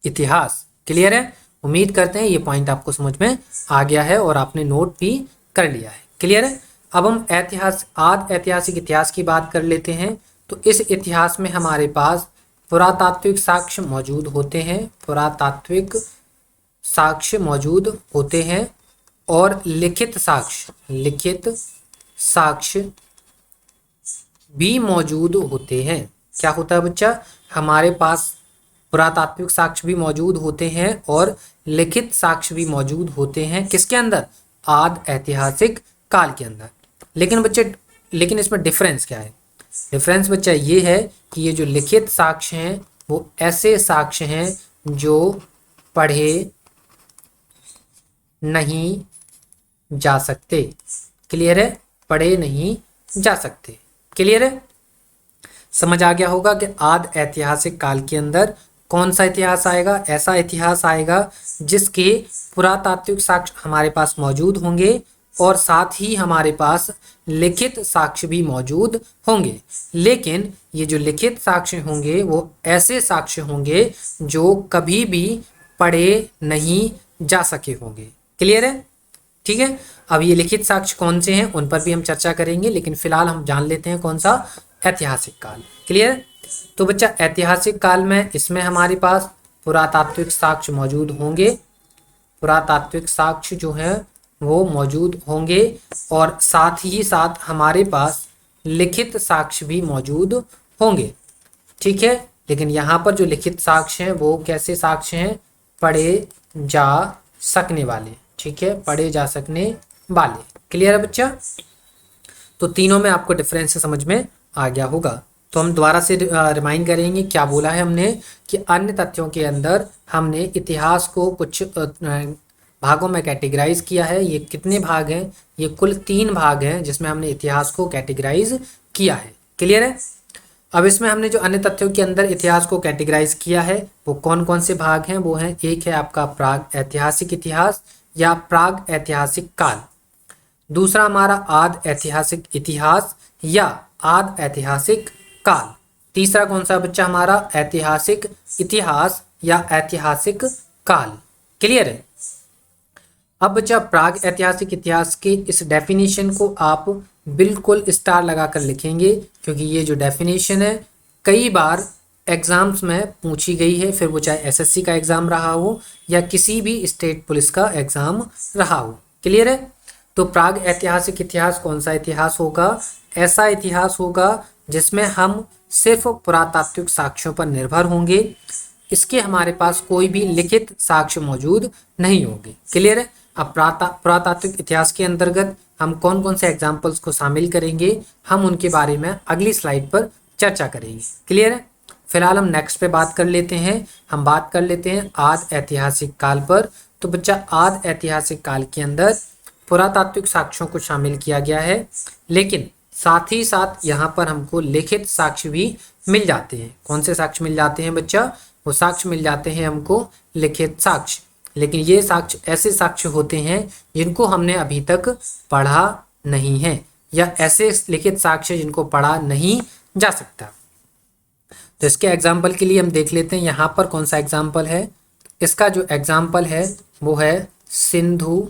Speaker 1: इतिहास। क्लियर है। उम्मीद करते हैं ये पॉइंट आपको समझ में आ गया है और आपने नोट भी कर लिया है। क्लियर है। अब हम आद ऐतिहासिक इतिहास की बात कर लेते हैं। तो इस इतिहास में हमारे पास पुरातात्विक साक्ष्य मौजूद होते हैं, पुरातात्विक साक्ष्य मौजूद होते हैं और लिखित साक्ष्य भी मौजूद होते हैं। क्या होता है बच्चा? हमारे पास पुरातात्विक साक्ष्य भी मौजूद होते हैं और लिखित साक्ष्य भी मौजूद होते हैं। किसके अंदर? आद ऐतिहासिक काल के अंदर। लेकिन इसमें डिफरेंस क्या है? डिफरेंस बच्चा ये है कि ये जो लिखित साक्ष्य हैं वो ऐसे साक्ष्य हैं जो पढ़े नहीं जा सकते। क्लियर है। पढ़े नहीं जा सकते। क्लियर है। समझ आ गया होगा कि आद ऐतिहासिक काल के अंदर कौन सा इतिहास आएगा? ऐसा इतिहास आएगा जिसके पुरातात्विक साक्ष्य हमारे पास मौजूद होंगे और साथ ही हमारे पास लिखित साक्ष्य भी मौजूद होंगे। लेकिन ये जो लिखित साक्ष्य होंगे वो ऐसे साक्ष्य होंगे जो कभी भी पढ़े नहीं जा सके होंगे। क्लियर है। ठीक है। अब ये लिखित साक्ष्य कौन से हैं उन पर भी हम चर्चा करेंगे, लेकिन फिलहाल हम जान लेते हैं कौन सा? ऐतिहासिक काल। क्लियर। तो बच्चा ऐतिहासिक काल में इसमें हमारे पास पुरातात्विक साक्ष्य मौजूद होंगे, पुरातात्विक साक्ष्य जो है वो मौजूद होंगे और साथ ही साथ हमारे पास लिखित साक्ष्य भी मौजूद होंगे। ठीक है। लेकिन यहाँ पर जो लिखित साक्ष्य हैं वो कैसे साक्ष्य हैं? पढ़े जा सकने वाले। ठीक है। पढ़े जा सकने वाले। क्लियर है बच्चा। तो तीनों में आपको डिफरेंस समझ में आ गया होगा। तो हम दोबारा से रिमाइंड करेंगे क्या बोला है हमने कि अन्य तथ्यों के अंदर हमने इतिहास को कुछ भागों में कैटेगराइज किया है। ये कितने भाग हैं? ये कुल 3 भाग हैं जिसमें हमने इतिहास को कैटेगराइज किया है। क्लियर है। अब इसमें हमने जो अन्य तथ्यों के अंदर इतिहास को कैटेगराइज किया है वो कौन कौन से भाग हैं? वो हैं, एक है आपका प्राग ऐतिहासिक इतिहास या प्राग ऐतिहासिक काल, दूसरा हमारा आद ऐतिहासिक इतिहास या आद ऐतिहासिक काल, तीसरा कौन सा बच्चा? हमारा ऐतिहासिक इतिहास या ऐतिहासिक काल। क्लियर है। अब बच्चा प्राग ऐतिहासिक इतिहास के इस डेफिनेशन को आप बिल्कुल स्टार लगाकर लिखेंगे, क्योंकि ये जो डेफिनेशन है कई बार एग्जाम्स में पूछी गई है, फिर वो चाहे एसएससी का एग्जाम रहा हो या किसी भी स्टेट पुलिस का एग्जाम रहा हो। क्लियर है। तो प्राग ऐतिहासिक इतिहास कौन सा इतिहास होगा? ऐसा इतिहास होगा जिसमें हम सिर्फ पुरातात्विक साक्ष्यों पर निर्भर होंगे, इसके हमारे पास कोई भी लिखित साक्ष्य मौजूद नहीं होंगे। क्लियर है। अब पुरातात्विक इतिहास के अंतर्गत हम कौन कौन से एग्जाम्पल्स को शामिल करेंगे हम उनके बारे में अगली स्लाइड पर चर्चा करेंगे। क्लियर है। फिलहाल हम नेक्स्ट पे बात कर लेते हैं। हम बात कर लेते हैं आद ऐतिहासिक काल पर। तो बच्चा आद ऐतिहासिक काल के अंदर पुरातात्विक साक्ष्यों को शामिल किया गया है, लेकिन साथ ही साथ यहाँ पर हमको लिखित साक्ष्य भी मिल जाते हैं। कौन से साक्ष्य मिल जाते हैं बच्चा? वो साक्ष्य मिल जाते हैं हमको लिखित साक्ष्य। लेकिन ये साक्ष्य ऐसे साक्ष्य होते हैं जिनको हमने अभी तक पढ़ा नहीं है, या ऐसे लिखित साक्ष्य जिनको पढ़ा नहीं जा सकता। तो इसके एग्जाम्पल के लिए हम देख लेते हैं यहाँ पर कौन सा एग्जाम्पल है। इसका जो एग्जाम्पल है वो है सिंधु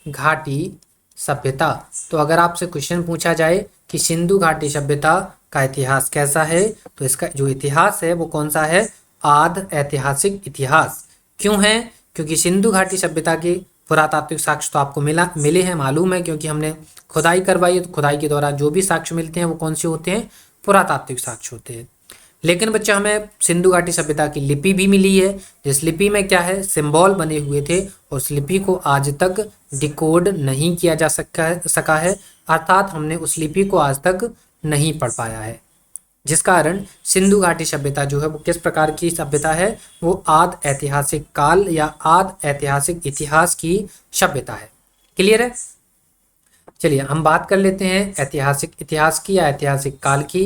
Speaker 1: घाटी सभ्यता। तो अगर आपसे क्वेश्चन पूछा जाए कि सिंधु घाटी सभ्यता का इतिहास कैसा है, तो इसका जो इतिहास है वो कौन सा है? आद ऐतिहासिक इतिहास। क्यों है? क्योंकि सिंधु घाटी सभ्यता के पुरातात्विक साक्ष्य तो आपको मिले हैं, मालूम है, क्योंकि हमने खुदाई करवाई है। तो खुदाई के दौरान जो भी साक्ष्य मिलते हैं वो कौन से होते हैं? पुरातात्विक साक्ष्य होते हैं। लेकिन बच्चा हमें सिंधु घाटी सभ्यता की लिपि भी मिली है, जिस लिपि में क्या है? सिंबल बने हुए थे, और उस लिपि को आज तक डिकोड नहीं किया जा सका है, अर्थात हमने उस लिपि को आज तक नहीं पढ़ पाया है, जिस कारण सिंधु घाटी सभ्यता जो है वो किस प्रकार की सभ्यता है? वो आद ऐतिहासिक काल या आद ऐतिहासिक इतिहास की सभ्यता है। क्लियर है। चलिए हम बात कर लेते हैं ऐतिहासिक इतिहास की या ऐतिहासिक काल की।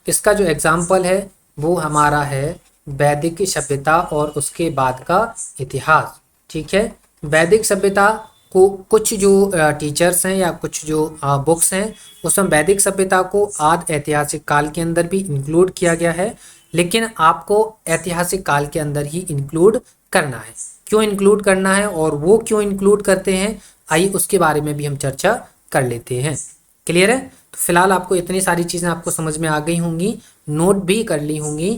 Speaker 1: इसका जो एग्जाम्पल है वो हमारा है वैदिक सभ्यता और उसके बाद का इतिहास। ठीक है, वैदिक सभ्यता को कुछ जो टीचर्स हैं या कुछ जो बुक्स हैं उसमें वैदिक सभ्यता को आदि ऐतिहासिक काल के अंदर भी इंक्लूड किया गया है, लेकिन आपको ऐतिहासिक काल के अंदर ही इंक्लूड करना है। क्यों इंक्लूड करना है और वो क्यों इंक्लूड करते हैं, आइए उसके बारे में भी हम चर्चा कर लेते हैं। क्लियर है? तो फिलहाल आपको इतनी सारी चीज़ें आपको समझ में आ गई होंगी, नोट भी कर ली होंगी।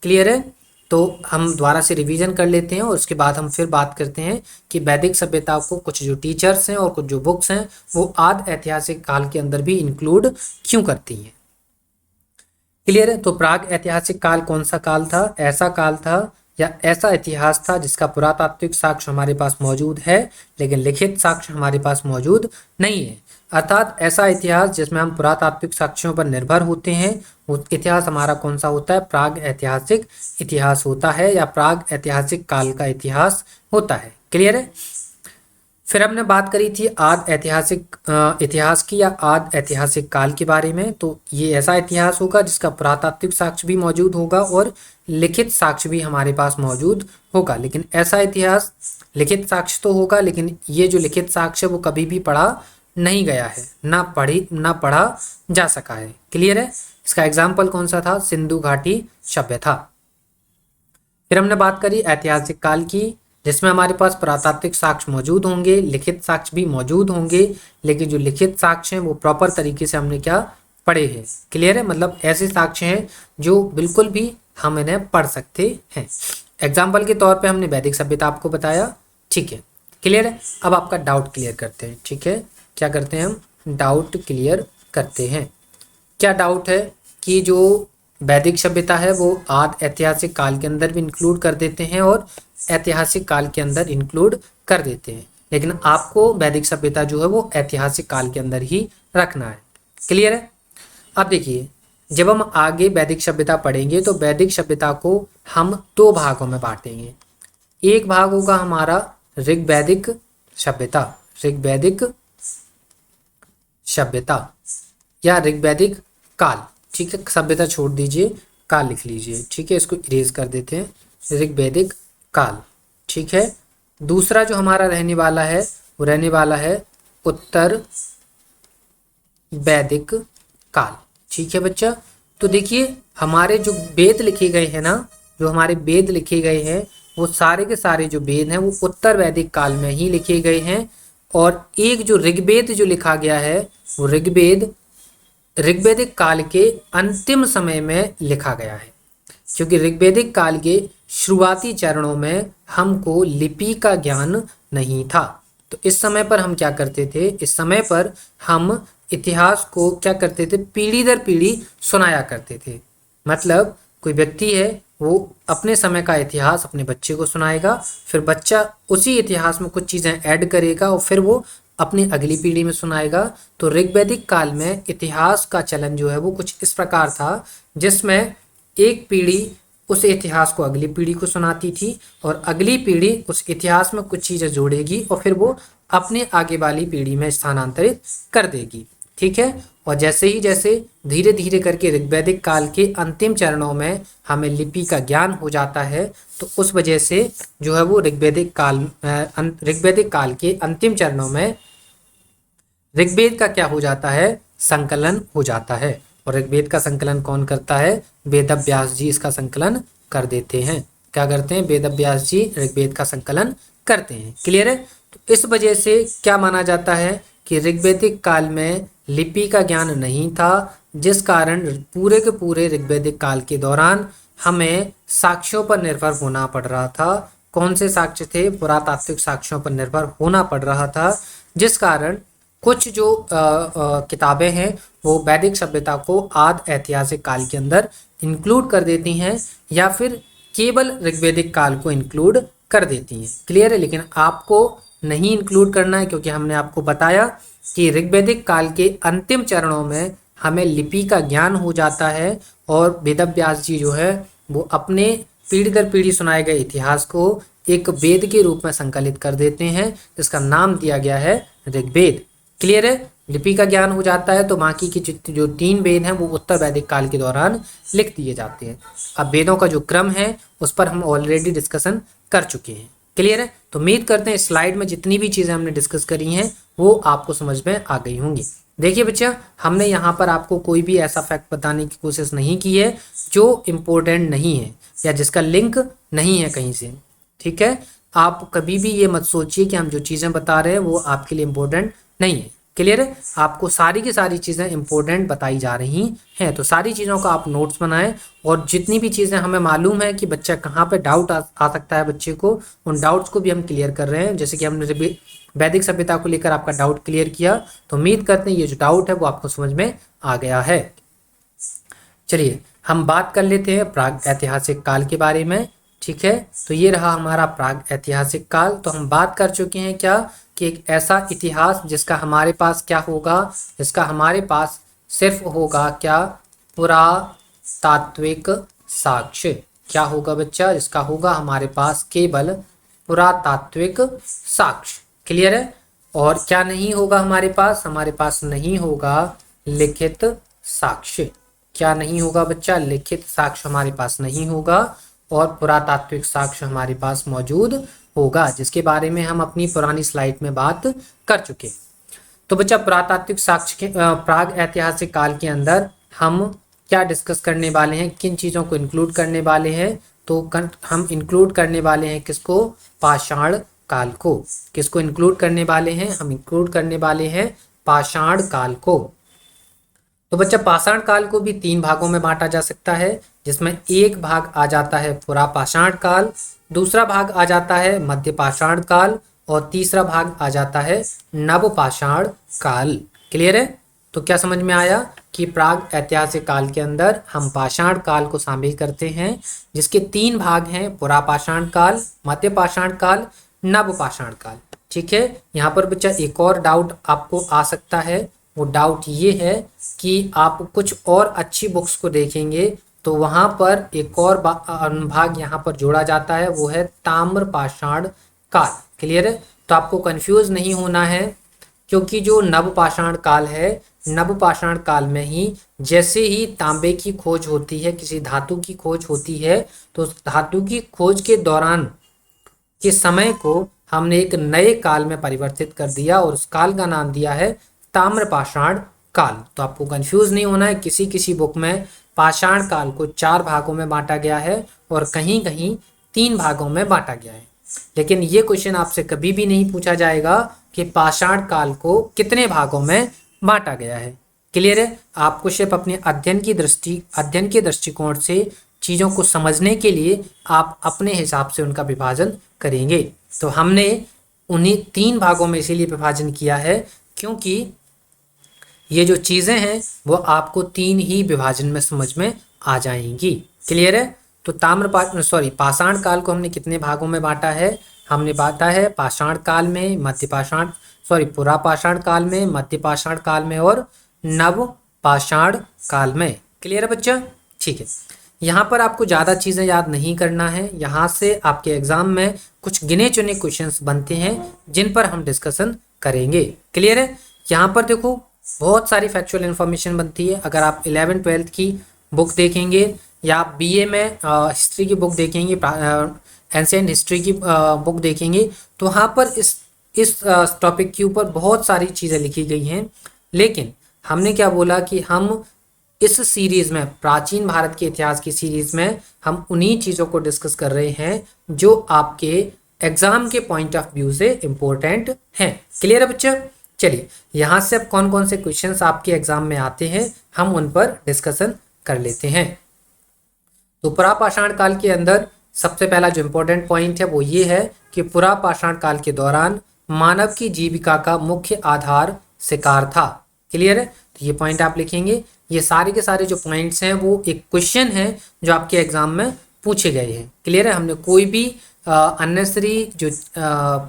Speaker 1: क्लियर है? तो हम दोबारा से रिवीजन कर लेते हैं और उसके बाद हम फिर बात करते हैं कि वैदिक सभ्यता को कुछ जो टीचर्स हैं और कुछ जो बुक्स हैं वो आदि ऐतिहासिक काल के अंदर भी इंक्लूड क्यों करती हैं। क्लियर है? तो प्राग ऐतिहासिक काल कौन सा काल था? ऐसा काल था या ऐसा इतिहास था जिसका पुरातात्विक साक्ष्य हमारे पास मौजूद है लेकिन लिखित साक्ष्य हमारे पास मौजूद नहीं है। अर्थात ऐसा इतिहास जिसमें हम पुरातात्विक साक्ष्यों पर निर्भर होते हैं, वो इतिहास हमारा कौन सा होता है? प्राग ऐतिहासिक इतिहास होता है या प्राग ऐतिहासिक काल का इतिहास होता है। क्लियर है? फिर हमने बात करी थी आदि ऐतिहासिक इतिहास की या आदि ऐतिहासिक काल के बारे में। तो ये ऐसा इतिहास होगा जिसका पुरातात्विक साक्ष्य भी मौजूद होगा और लिखित साक्ष्य भी हमारे पास मौजूद होगा। लेकिन ऐसा इतिहास लिखित साक्ष्य तो होगा, लेकिन ये जो लिखित साक्ष्य वो कभी भी पढ़ा नहीं गया है, ना पढ़ा जा सका है। क्लियर है? इसका एग्जाम्पल कौन सा था? सिंधु घाटी सभ्यता। फिर हमने बात करी ऐतिहासिक काल की जिसमें हमारे पास पुरातात्विक साक्ष्य मौजूद होंगे, लिखित साक्ष्य भी मौजूद होंगे, लेकिन जो लिखित साक्ष्य हैं वो प्रॉपर तरीके से हमने क्या पढ़े हैं। क्लियर है? मतलब ऐसे साक्ष्य हैं जो बिल्कुल भी हम इन्हें पढ़ सकते हैं। एग्जाम्पल के तौर पे हमने वैदिक सभ्यता आपको बताया। ठीक है, क्लियर है? अब आपका डाउट क्लियर करते हैं। ठीक है, क्या करते हैं हम? डाउट क्लियर करते हैं। क्या डाउट है कि जो वैदिक सभ्यता है वो आदि ऐतिहासिक काल के अंदर भी इंक्लूड कर देते हैं और ऐतिहासिक काल के अंदर इंक्लूड कर देते हैं, लेकिन आपको वैदिक सभ्यता जो है वो ऐतिहासिक काल के अंदर ही रखना है। क्लियर है? अब देखिए, जब हम आगे वैदिक सभ्यता पढ़ेंगे तो वैदिक सभ्यता को हम दो भागों में बांटेंगे। एक भाग होगा हमारा ऋग्वैदिक सभ्यता, ऋग्वैदिक सभ्यता या ऋग्वैदिक काल। ठीक है, सभ्यता छोड़ दीजिए, काल लिख लीजिए। ठीक है, इसको इरेज कर देते हैं, ऋग्वैदिक काल। ठीक है, दूसरा जो हमारा रहने वाला है वो रहने वाला है उत्तर वैदिक काल। ठीक है बच्चा, तो देखिए हमारे जो वेद लिखे गए हैं ना, जो हमारे वेद लिखे गए हैं वो सारे के सारे जो वेद हैं वो उत्तर वैदिक काल में ही लिखे गए हैं। और एक जो ऋग्वेद जो लिखा गया है वो ऋग्वैदिक काल के अंतिम समय में लिखा गया है, क्योंकि ऋग्वैदिक काल के शुरुआती चरणों में हमको लिपि का ज्ञान नहीं था। तो इस समय पर हम क्या करते थे? इस समय पर हम इतिहास को क्या करते थे? पीढ़ी दर पीढ़ी सुनाया करते थे। मतलब कोई व्यक्ति है वो अपने समय का इतिहास अपने बच्चे को सुनाएगा, फिर बच्चा उसी इतिहास में कुछ चीज़ें ऐड करेगा और फिर वो अपनी अगली पीढ़ी में सुनाएगा। तो ऋग्वैदिक काल में इतिहास का चलन जो है वो कुछ इस प्रकार था, जिसमें एक पीढ़ी उस इतिहास को अगली पीढ़ी को सुनाती थी और अगली पीढ़ी उस इतिहास में कुछ चीज़ें जोड़ेगी और फिर वो अपने आगे वाली पीढ़ी में स्थानांतरित कर देगी। ठीक है, और जैसे धीरे धीरे करके ऋग्वैदिक काल के अंतिम चरणों में हमें लिपि का ज्ञान हो जाता है, तो उस वजह से जो है वो ऋग्वैदिक काल के अंतिम चरणों में ऋग्वेद का क्या हो जाता है? संकलन हो जाता है। और ऋग्वेद का संकलन कौन करता है? वेद व्यास जी इसका संकलन कर देते हैं। क्या करते हैं? वेद व्यास जी ऋग्वेद का संकलन करते हैं। क्लियर है? तो इस वजह से क्या माना जाता है कि ऋग्वैदिक काल में लिपि का ज्ञान नहीं था, जिस कारण पूरे के पूरे ऋग्वैदिक काल के दौरान हमें साक्ष्यों पर निर्भर होना पड़ रहा था। कौन से साक्ष्य थे? पुरातात्विक साक्ष्यों पर निर्भर होना पड़ रहा था, जिस कारण कुछ जो किताबें हैं वो वैदिक सभ्यता को आदि ऐतिहासिक काल के अंदर इंक्लूड कर देती हैं या फिर केवल ऋग्वैदिक काल को इंक्लूड कर देती हैं। क्लियर है? लेकिन आपको नहीं इंक्लूड करना है, क्योंकि हमने आपको बताया कि ऋग्वैदिक काल के अंतिम चरणों में हमें लिपि का ज्ञान हो जाता है और वेद व्यास जी जो है वो अपने पीढ़ी दर पीढ़ी सुनाए गए इतिहास को एक वेद के रूप में संकलित कर देते हैं, जिसका नाम दिया गया है ऋग्वेद। क्लियर है? लिपि का ज्ञान हो जाता है तो बाकी की जो 3 वेद हैं वो उत्तर वैदिक काल के दौरान लिख दिए जाते हैं। अब वेदों का जो क्रम है उस पर हम ऑलरेडी डिस्कशन कर चुके हैं। क्लियर है? तो उम्मीद करते हैं स्लाइड में जितनी भी चीज़ें हमने डिस्कस करी हैं वो आपको समझ में आ गई होंगी। देखिए बच्चा, हमने यहाँ पर आपको कोई भी ऐसा फैक्ट बताने की कोशिश नहीं की है जो इम्पोर्टेंट नहीं है या जिसका लिंक नहीं है कहीं से। ठीक है, आप कभी भी ये मत सोचिए कि हम जो चीज़ें बता रहे हैं वो आपके लिए इम्पोर्टेंट नहीं है। क्लियर है? आपको सारी की सारी चीज़ें इंपॉर्टेंट बताई जा रही हैं, तो सारी चीज़ों का आप नोट्स बनाएं और जितनी भी चीज़ें हमें मालूम है कि बच्चा कहाँ पे डाउट आ सकता है बच्चे को, उन डाउट्स को भी हम क्लियर कर रहे हैं। जैसे कि हमने वैदिक सभ्यता को लेकर आपका डाउट क्लियर किया, तो उम्मीद करते हैं ये जो डाउट है वो आपको समझ में आ गया है। चलिए हम बात कर लेते हैं प्राग ऐतिहासिक काल के बारे में। ठीक है, तो ये रहा हमारा प्राग ऐतिहासिक काल। तो हम बात कर चुके हैं क्या कि एक ऐसा इतिहास जिसका हमारे पास क्या होगा, जिसका हमारे पास सिर्फ होगा क्या, पुरातात्विक साक्ष्य। क्या होगा बच्चा? जिसका होगा हमारे पास केवल पुरातात्विक साक्ष्य। क्लियर है? और क्या नहीं होगा हमारे पास नहीं होगा लिखित साक्ष्य। क्या नहीं होगा बच्चा? लिखित साक्ष्य हमारे पास नहीं होगा और पुरातात्विक साक्ष्य हमारे पास मौजूद होगा, जिसके बारे में हम अपनी पुरानी स्लाइड में बात कर चुके। तो बच्चा पुरातात्विक साक्ष्य के प्राग ऐतिहासिक काल के अंदर हम क्या डिस्कस करने वाले हैं, किन चीज़ों को इंक्लूड करने वाले हैं? तो हम इंक्लूड करने वाले हैं किसको? पाषाण काल को। किसको इंक्लूड करने वाले हैं? हम इंक्लूड करने वाले हैं पाषाण काल को। तो बच्चा पाषाण काल को भी 3 भागों में बांटा जा सकता है, जिसमें एक भाग आ जाता है पुरापाषाण काल, दूसरा भाग आ जाता है मध्य पाषाण काल और तीसरा भाग आ जाता है नवपाषाण काल। क्लियर है? तो क्या समझ में आया कि प्राग ऐतिहासिक काल के अंदर हम पाषाण काल को शामिल करते हैं, जिसके 3 भाग हैं, पुरापाषाण काल, मध्य पाषाण काल, नवपाषाण काल। ठीक है, यहाँ पर बच्चा एक और डाउट आपको आ सकता है। वो डाउट ये है कि आप कुछ और अच्छी बुक्स को देखेंगे तो वहाँ पर एक और अनुभाग यहाँ पर जोड़ा जाता है, वो है ताम्रपाषाण काल। क्लियर है? तो आपको कंफ्यूज नहीं होना है, क्योंकि जो नवपाषाण काल है, नवपाषाण काल में ही जैसे ही तांबे की खोज होती है, किसी धातु की खोज होती है, तो धातु की खोज के दौरान के समय को हमने एक नए काल में परिवर्तित कर दिया और उस काल का नाम दिया है ताम्रपाषाण काल। तो आपको कंफ्यूज नहीं होना है, किसी किसी बुक में पाषाण काल को 4 भागों में बांटा गया है और कहीं कहीं 3 भागों में बांटा गया है। लेकिन ये क्वेश्चन आपसे कभी भी नहीं पूछा जाएगा कि पाषाण काल को कितने भागों में बांटा गया है। क्लियर है? आपको सिर्फ अपने अध्ययन के दृष्टिकोण से चीज़ों को समझने के लिए आप अपने हिसाब से उनका विभाजन करेंगे। तो हमने उन्हीं 3 भागों में इसीलिए विभाजन किया है क्योंकि ये जो चीज़ें हैं वो आपको 3 ही विभाजन में समझ में आ जाएंगी। क्लियर है? तो पाषाण काल को हमने कितने भागों में बांटा है? हमने बांटा है पाषाण काल में, पुरापाषाण काल में, मध्य पाषाण काल में और नव पाषाण काल में। क्लियर है बच्चा? ठीक है, यहाँ पर आपको ज़्यादा चीज़ें याद नहीं करना है। यहाँ से आपके एग्जाम में कुछ गिने चुने क्वेश्चंस बनते हैं जिन पर हम डिस्कशन करेंगे। क्लियर है? यहाँ पर देखो बहुत सारी फैक्चुअल इन्फॉर्मेशन बनती है। अगर आप 11th-12th की बुक देखेंगे या आप BA में हिस्ट्री की बुक देखेंगे, एंशिएंट हिस्ट्री की बुक देखेंगे, तो वहाँ पर इस टॉपिक के ऊपर बहुत सारी चीज़ें लिखी गई हैं। लेकिन हमने क्या बोला कि हम इस सीरीज़ में, प्राचीन भारत के इतिहास की सीरीज़ में, हम उन्हीं चीज़ों को डिस्कस कर रहे हैं जो आपके एग्ज़ाम के पॉइंट ऑफ व्यू से इम्पोर्टेंट हैं। क्लियर है बच्चा? चलिए यहाँ से अब कौन कौन से क्वेश्चंस आपके एग्जाम में आते हैं हम उन पर डिस्कशन कर लेते हैं। तो पुरापाषाण काल के अंदर सबसे पहला जो इम्पोर्टेंट पॉइंट है वो ये है कि पुरापाषाण काल के दौरान मानव की जीविका का मुख्य आधार शिकार था। क्लियर है? तो ये पॉइंट आप लिखेंगे। ये सारे के सारे जो पॉइंट्स हैं वो एक क्वेश्चन है जो आपके एग्जाम में पूछे गए हैं। क्लियर है? हमने कोई भी अननेसेसरी जो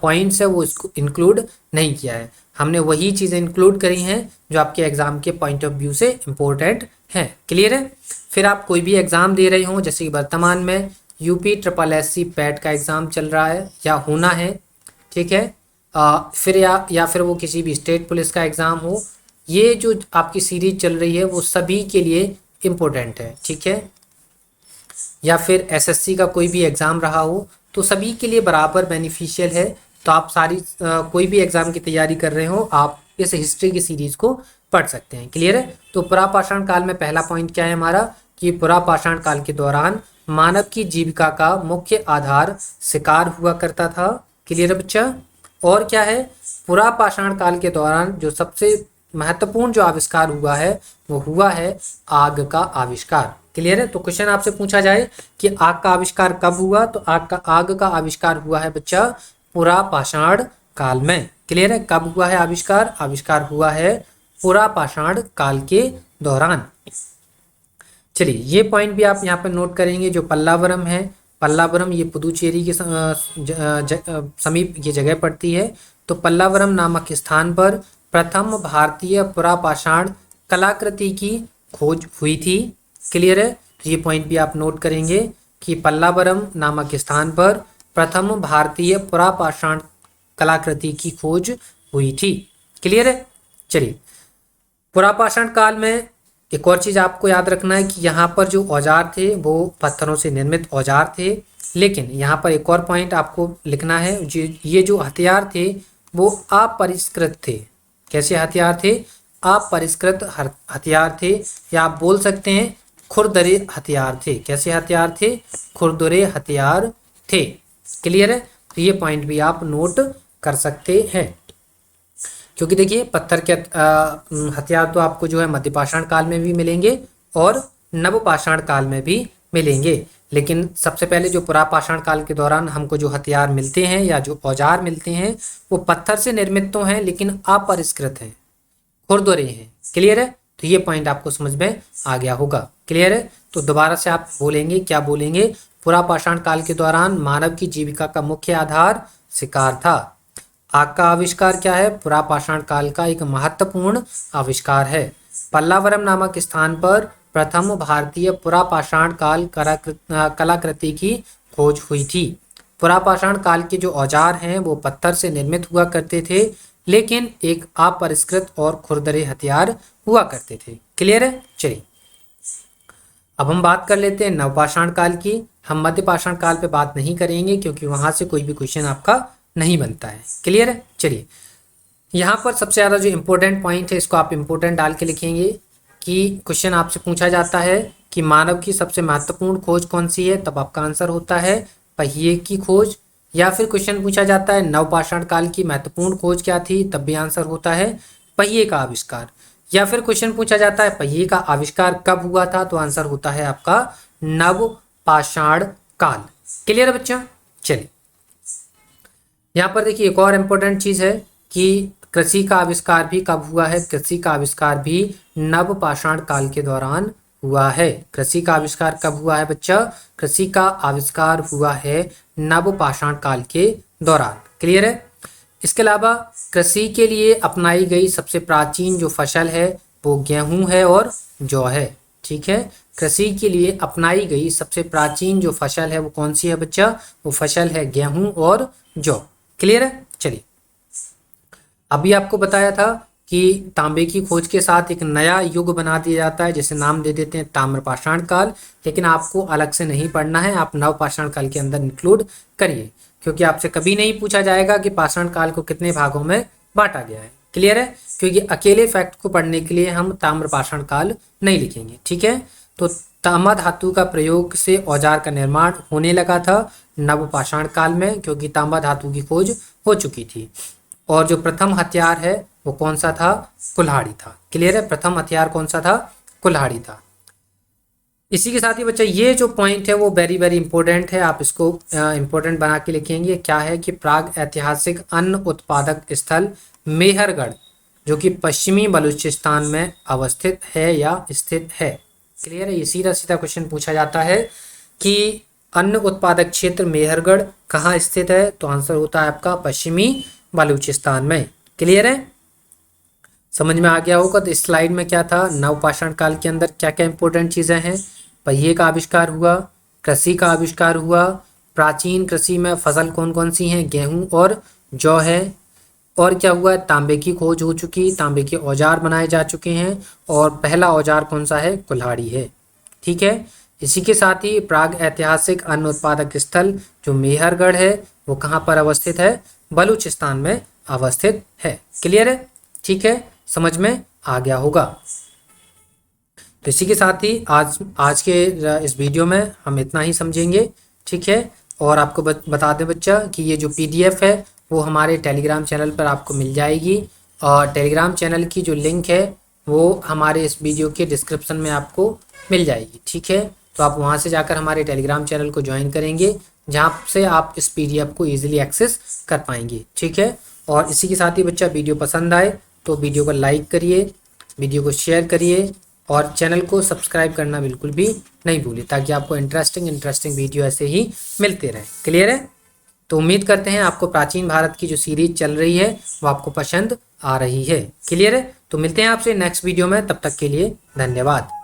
Speaker 1: पॉइंट्स है वो इसको इंक्लूड नहीं किया है। हमने वही चीज़ें इंक्लूड करी हैं जो आपके एग्जाम के पॉइंट ऑफ व्यू से इम्पोर्टेंट हैं। क्लियर है? फिर आप कोई भी एग्ज़ाम दे रहे हो, जैसे कि वर्तमान में UPSSC पैट का एग्ज़ाम चल रहा है या होना है, ठीक है, फिर या फिर वो किसी भी स्टेट पुलिस का एग्ज़ाम हो, ये जो आपकी सीरीज चल रही है वो सभी के लिए इम्पोर्टेंट है, ठीक है। या फिर एसएससी का कोई भी एग्ज़ाम रहा हो तो सभी के लिए बराबर बेनिफिशियल है। तो आप सारी कोई भी एग्ज़ाम की तैयारी कर रहे हो आप इस हिस्ट्री की सीरीज़ को पढ़ सकते हैं। क्लियर है। तो पुरापाषाण काल में पहला पॉइंट क्या है हमारा कि पुरापाषाण काल के दौरान मानव की जीविका का मुख्य आधार शिकार हुआ करता था। क्लियर है बच्चा। और क्या है, पुरापाषाण काल के दौरान जो सबसे महत्वपूर्ण जो आविष्कार हुआ है वो हुआ है आग का आविष्कार। क्लियर है। तो क्वेश्चन आपसे पूछा जाए कि आग का आविष्कार कब हुआ, तो आग का आविष्कार हुआ है बच्चा पुरापाषाण काल में। क्लियर है। कब हुआ है आविष्कार? आविष्कार हुआ है पुरापाषाण काल के दौरान। चलिए ये पॉइंट भी आप यहाँ पर नोट करेंगे। जो पल्लावरम है, पल्लावरम ये पुदुचेरी के समीप ये जगह पड़ती है। तो पल्लावरम नामक स्थान पर प्रथम भारतीय पुरापाषाण कलाकृति की खोज हुई थी। क्लियर है। तो ये पॉइंट भी आप नोट करेंगे कि पल्लावरम नामक स्थान पर प्रथम भारतीय पुरापाषाण कलाकृति की खोज हुई थी। क्लियर है। चलिए पुरापाषाण काल में एक और चीज़ आपको याद रखना है कि यहाँ पर जो औजार थे वो पत्थरों से निर्मित औजार थे। लेकिन यहाँ पर एक और पॉइंट आपको लिखना है, ये जो हथियार थे वो अपरिष्कृत थे। कैसे हथियार थे? अपरिष्कृत हथियार थे, या आप बोल सकते हैं खुरदरे हथियार थे। कैसे हथियार थे? खुरदरे हथियार थे। क्लियर है। तो ये पॉइंट भी आप नोट कर सकते हैं, क्योंकि देखिए पत्थर के हथियार तो आपको जो है मध्यपाषाण काल में भी मिलेंगे और नवपाषाण काल में भी मिलेंगे। लेकिन सबसे पहले जो पुरापाषाण काल के दौरान हमको जो हथियार मिलते हैं या जो औजार मिलते हैं वो पत्थर से निर्मित तो हैं लेकिन अपरिष्कृत हैं, खुरदरे हैं। क्लियर है। तो ये पॉइंट आपको समझ में आ गया होगा। क्लियर है। तो दोबारा से आप बोलेंगे, क्या बोलेंगे? पुरापाषाण काल के दौरान मानव की जीविका का मुख्य आधार शिकार था। आग का आविष्कार क्या है? पुरापाषाण काल का एक महत्वपूर्ण आविष्कार है। पल्लावरम नामक स्थान पर प्रथम भारतीय पुरापाषाण काल कलाकृति की खोज हुई थी। पुरापाषाण काल के जो औजार हैं वो पत्थर से निर्मित हुआ करते थे, लेकिन एक अपरिष्कृत और खुरदरे हथियार हुआ करते थे। क्लियर है। चलिए अब हम बात कर लेते हैं नवपाषाण काल की। हम मध्यपाषाण काल पे बात नहीं करेंगे क्योंकि वहां से कोई भी क्वेश्चन आपका नहीं बनता है। क्लियर है। चलिए यहाँ पर सबसे ज़्यादा जो इम्पोर्टेंट पॉइंट है इसको आप इम्पोर्टेंट डाल के लिखेंगे कि क्वेश्चन आपसे पूछा जाता है कि मानव की सबसे महत्वपूर्ण खोज कौन सी है, तब आपका आंसर होता है पहिए की खोज। या फिर क्वेश्चन पूछा जाता है नवपाषाण काल की महत्वपूर्ण खोज क्या थी, तब भी आंसर होता है पहिए का आविष्कार। या फिर क्वेश्चन पूछा जाता है पहिए का आविष्कार कब हुआ था, तो आंसर होता है आपका नवपाषाण काल। क्लियर है बच्चा। चलिए यहाँ पर देखिए एक और इम्पोर्टेंट चीज़ है कि कृषि का आविष्कार भी कब हुआ है? कृषि का आविष्कार भी नवपाषाण काल के दौरान हुआ है। कृषि का आविष्कार कब हुआ है बच्चा? कृषि का आविष्कार हुआ है नवपाषाण काल के दौरान। क्लियर है। इसके अलावा कृषि के लिए अपनाई गई सबसे प्राचीन जो फसल है वो गेहूं है और जौ है। ठीक है। कृषि के लिए अपनाई गई सबसे प्राचीन जो फसल है वो कौन सी है बच्चा? वो फसल है गेहूं और जौ। क्लियर है। चलिए अभी आपको बताया था कि तांबे की खोज के साथ एक नया युग बना दिया जाता है जिसे नाम दे देते हैं ताम्रपाषाण काल। लेकिन आपको अलग से नहीं पढ़ना है, आप नवपाषाण काल के अंदर इंक्लूड करिए, क्योंकि आपसे कभी नहीं पूछा जाएगा कि पाषाण काल को कितने भागों में बांटा गया है। क्लियर है। क्योंकि अकेले फैक्ट को पढ़ने के लिए हम ताम्रपाषाण काल नहीं लिखेंगे। ठीक है। तो तांबा धातु का प्रयोग से औजार का निर्माण होने लगा था नवपाषाण काल में, क्योंकि तांबा धातु की खोज हो चुकी थी। और जो प्रथम हथियार है वो कौन सा था? कुल्हाड़ी था। क्लियर है। प्रथम हथियार कौन सा था? कुल्हाड़ी था। इसी के साथ ही बच्चा ये जो पॉइंट है वो वेरी वेरी इंपॉर्टेंट है, आप इसको इंपॉर्टेंट बना के लिखेंगे। क्या है कि प्राग ऐतिहासिक अन्न उत्पादक स्थल मेहरगढ़ जो कि पश्चिमी बलूचिस्तान में अवस्थित है या स्थित है। क्लियर है। ये सीधा सीधा क्वेश्चन पूछा जाता है कि अन्न उत्पादक क्षेत्र मेहरगढ़ कहाँ स्थित है, तो आंसर होता है आपका पश्चिमी बलूचिस्तान में। क्लियर है। समझ में आ गया होगा। तो इस स्लाइड में क्या था, नवपाषाण काल के अंदर क्या क्या इंपॉर्टेंट चीज़ें हैं? पहिए का आविष्कार हुआ, कृषि का आविष्कार हुआ, प्राचीन कृषि में फसल कौन कौन सी हैं, गेहूं और जौ है, और क्या हुआ है, तांबे की खोज हो चुकी, तांबे के औजार बनाए जा चुके हैं और पहला औजार कौन सा है, कुल्हाड़ी है। ठीक है, इसी के साथ ही प्राग ऐतिहासिक अन्न उत्पादक स्थल जो मेहरगढ़ है वो कहाँ पर अवस्थित है, बलूचिस्तान में अवस्थित है। क्लियर है, ठीक है, समझ में आ गया होगा। तो इसी के साथ ही आज के इस वीडियो में हम इतना ही समझेंगे। ठीक है, और आपको बता दें बच्चा कि ये जो PDF है वो हमारे टेलीग्राम चैनल पर आपको मिल जाएगी, और टेलीग्राम चैनल की जो लिंक है वो हमारे इस वीडियो के डिस्क्रिप्शन में आपको मिल जाएगी। ठीक है, तो आप वहाँ से जाकर हमारे टेलीग्राम चैनल को ज्वाइन करेंगे, जहाँ से आप इस PDF को ईजिली एक्सेस कर पाएंगे। ठीक है, और इसी के साथ ही बच्चा वीडियो पसंद आए तो वीडियो को लाइक करिए, वीडियो को शेयर करिए और चैनल को सब्सक्राइब करना बिल्कुल भी नहीं भूलिए, ताकि आपको इंटरेस्टिंग वीडियो ऐसे ही मिलते रहे। क्लियर है, तो उम्मीद करते हैं आपको प्राचीन भारत की जो सीरीज चल रही है वो आपको पसंद आ रही है। क्लियर है, तो मिलते हैं आपसे नेक्स्ट वीडियो में, तब तक के लिए धन्यवाद।